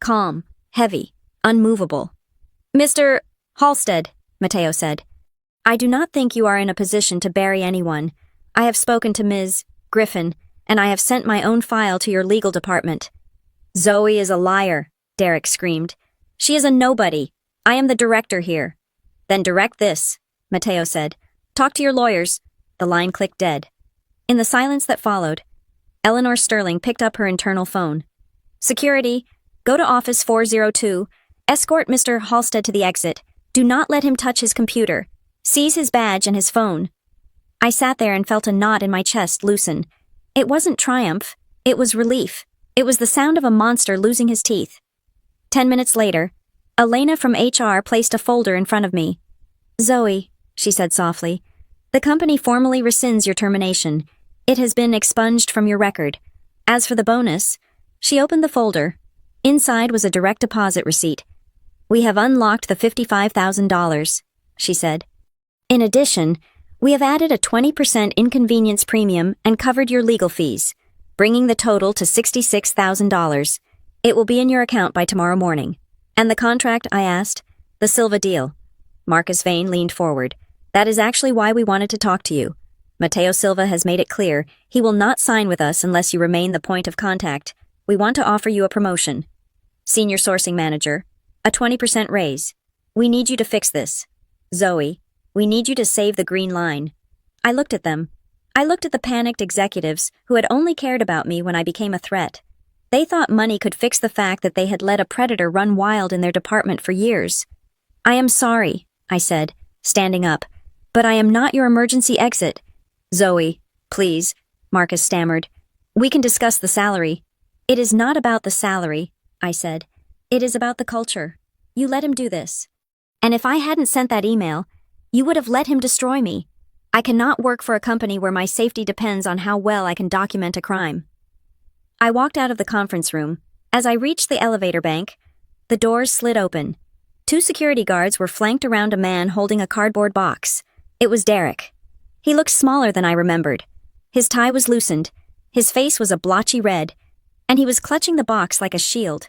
Calm, heavy, unmovable. Mr. Halstead, Mateo said. I do not think you are in a position to bury anyone. I have spoken to Ms. Griffin, and I have sent my own file to your legal department. Zoe is a liar, Derek screamed. She is a nobody. I am the director here. Then direct this, Mateo said. Talk to your lawyers. The line clicked dead. In the silence that followed, Eleanor Sterling picked up her internal phone. Security, go to office 402. Escort Mr. Halstead to the exit. Do not let him touch his computer. Seize his badge and his phone. I sat there and felt a knot in my chest loosen. It wasn't triumph. It was relief. It was the sound of a monster losing his teeth. 10 minutes later, Elena from HR placed a folder in front of me. Zoe, she said softly, the company formally rescinds your termination. It has been expunged from your record. As for the bonus, she opened the folder. Inside was a direct deposit receipt. We have unlocked the $55,000, she said. In addition, we have added a 20% inconvenience premium and covered your legal fees, bringing the total to $66,000. It will be in your account by tomorrow morning. And the contract, I asked? The Silva deal. Marcus Vane leaned forward. That is actually why we wanted to talk to you. Mateo Silva has made it clear he will not sign with us unless you remain the point of contact. We want to offer you a promotion. Senior sourcing manager. A 20% raise. We need you to fix this. Zoe, we need you to save the green line. I looked at them. I looked at the panicked executives who had only cared about me when I became a threat. They thought money could fix the fact that they had let a predator run wild in their department for years. I am sorry, I said, standing up, but I am not your emergency exit. Zoe, please, Marcus stammered. We can discuss the salary. It is not about the salary, I said. It is about the culture. You let him do this. And if I hadn't sent that email, you would have let him destroy me. I cannot work for a company where my safety depends on how well I can document a crime. I walked out of the conference room. As I reached the elevator bank, the doors slid open. 2 security guards were flanked around a man holding a cardboard box. It was Derek. He looked smaller than I remembered. His tie was loosened, his face was a blotchy red, and he was clutching the box like a shield.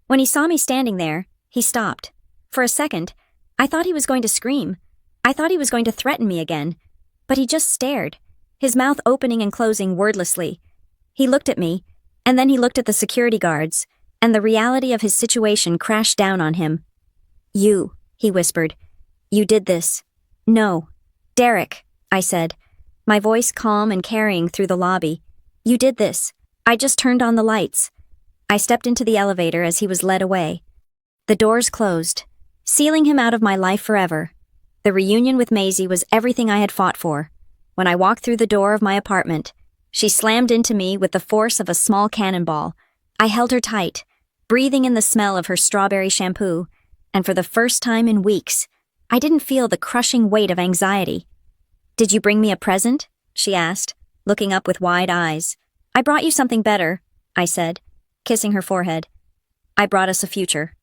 When he saw me standing there, he stopped. For a second, I thought he was going to scream. I thought he was going to threaten me again. But he just stared, his mouth opening and closing wordlessly. He looked at me, and then he looked at the security guards, and the reality of his situation crashed down on him. You, he whispered. You did this. No. Derek, I said, my voice calm and carrying through the lobby. You did this. I just turned on the lights. I stepped into the elevator as he was led away. The doors closed, sealing him out of my life forever. The reunion with Maisie was everything I had fought for. When I walked through the door of my apartment, she slammed into me with the force of a small cannonball. I held her tight, breathing in the smell of her strawberry shampoo, and for the first time in weeks, I didn't feel the crushing weight of anxiety. Did you bring me a present? She asked, looking up with wide eyes. I brought you something better, I said, kissing her forehead. I brought us a future.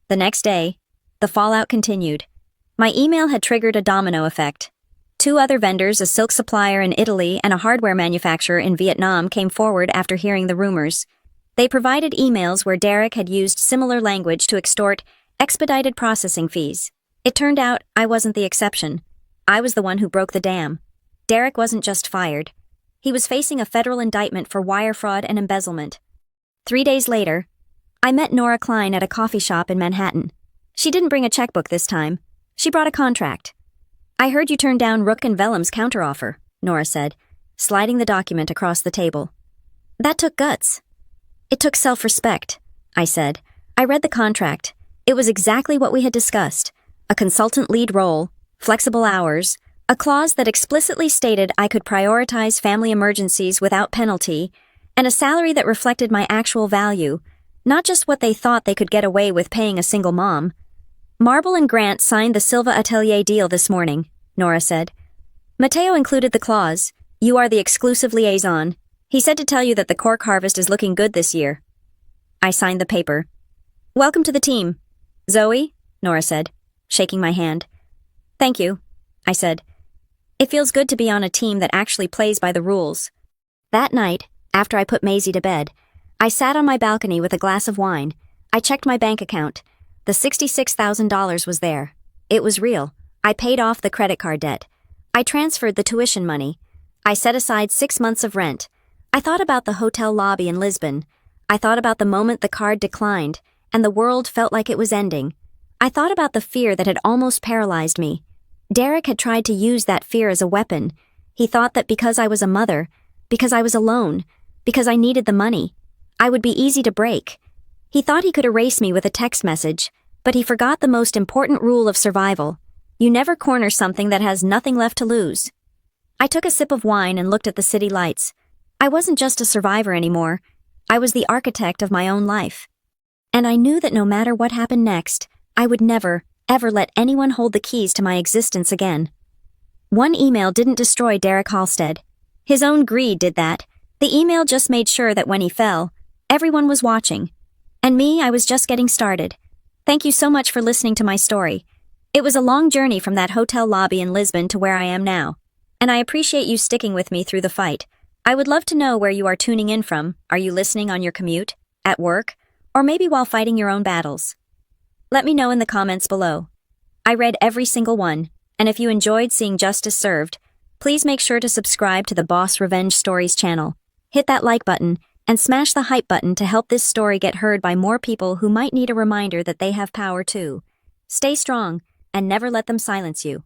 The next day, the fallout continued. My email had triggered a domino effect. 2 other vendors, a silk supplier in Italy and a hardware manufacturer in Vietnam, came forward after hearing the rumors. They provided emails where Derek had used similar language to extort expedited processing fees. It turned out I wasn't the exception. I was the one who broke the dam. Derek wasn't just fired. He was facing a federal indictment for wire fraud and embezzlement. 3 days later, I met Nora Klein at a coffee shop in Manhattan. She didn't bring a checkbook this time. She brought a contract. I heard you turned down Rook and Vellum's counteroffer, Nora said, sliding the document across the table. That took guts. It took self-respect, I said. I read the contract. It was exactly what we had discussed. A consultant lead role, flexible hours, a clause that explicitly stated I could prioritize family emergencies without penalty, and a salary that reflected my actual value, not just what they thought they could get away with paying a single mom. Marble and Grant signed the Silva Atelier deal this morning, Nora said. Mateo included the clause, you are the exclusive liaison. He said to tell you that the cork harvest is looking good this year. I signed the paper. Welcome to the team. Zoe, Nora said, shaking my hand. Thank you, I said. It feels good to be on a team that actually plays by the rules. That night, after I put Maisie to bed, I sat on my balcony with a glass of wine. I checked my bank account. The $66,000 was there. It was real. I paid off the credit card debt. I transferred the tuition money. I set aside 6 months of rent. I thought about the hotel lobby in Lisbon. I thought about the moment the card declined, and the world felt like it was ending. I thought about the fear that had almost paralyzed me. Derek had tried to use that fear as a weapon. He thought that because I was a mother, because I was alone, because I needed the money, I would be easy to break. He thought he could erase me with a text message, but he forgot the most important rule of survival. You never corner something that has nothing left to lose. I took a sip of wine and looked at the city lights. I wasn't just a survivor anymore. I was the architect of my own life. And I knew that no matter what happened next, I would never, ever let anyone hold the keys to my existence again. One email didn't destroy Derek Halstead. His own greed did that. The email just made sure that when he fell, everyone was watching. And me, I was just getting started. Thank you so much for listening to my story. It was a long journey from that hotel lobby in Lisbon to where I am now. And I appreciate you sticking with me through the fight. I would love to know where you are tuning in from. Are you listening on your commute, at work, or maybe while fighting your own battles? Let me know in the comments below. I read every single one, and if you enjoyed seeing justice served, please make sure to subscribe to the Boss Revenge Stories channel. Hit that like button, and smash the hype button to help this story get heard by more people who might need a reminder that they have power too. Stay strong, and never let them silence you.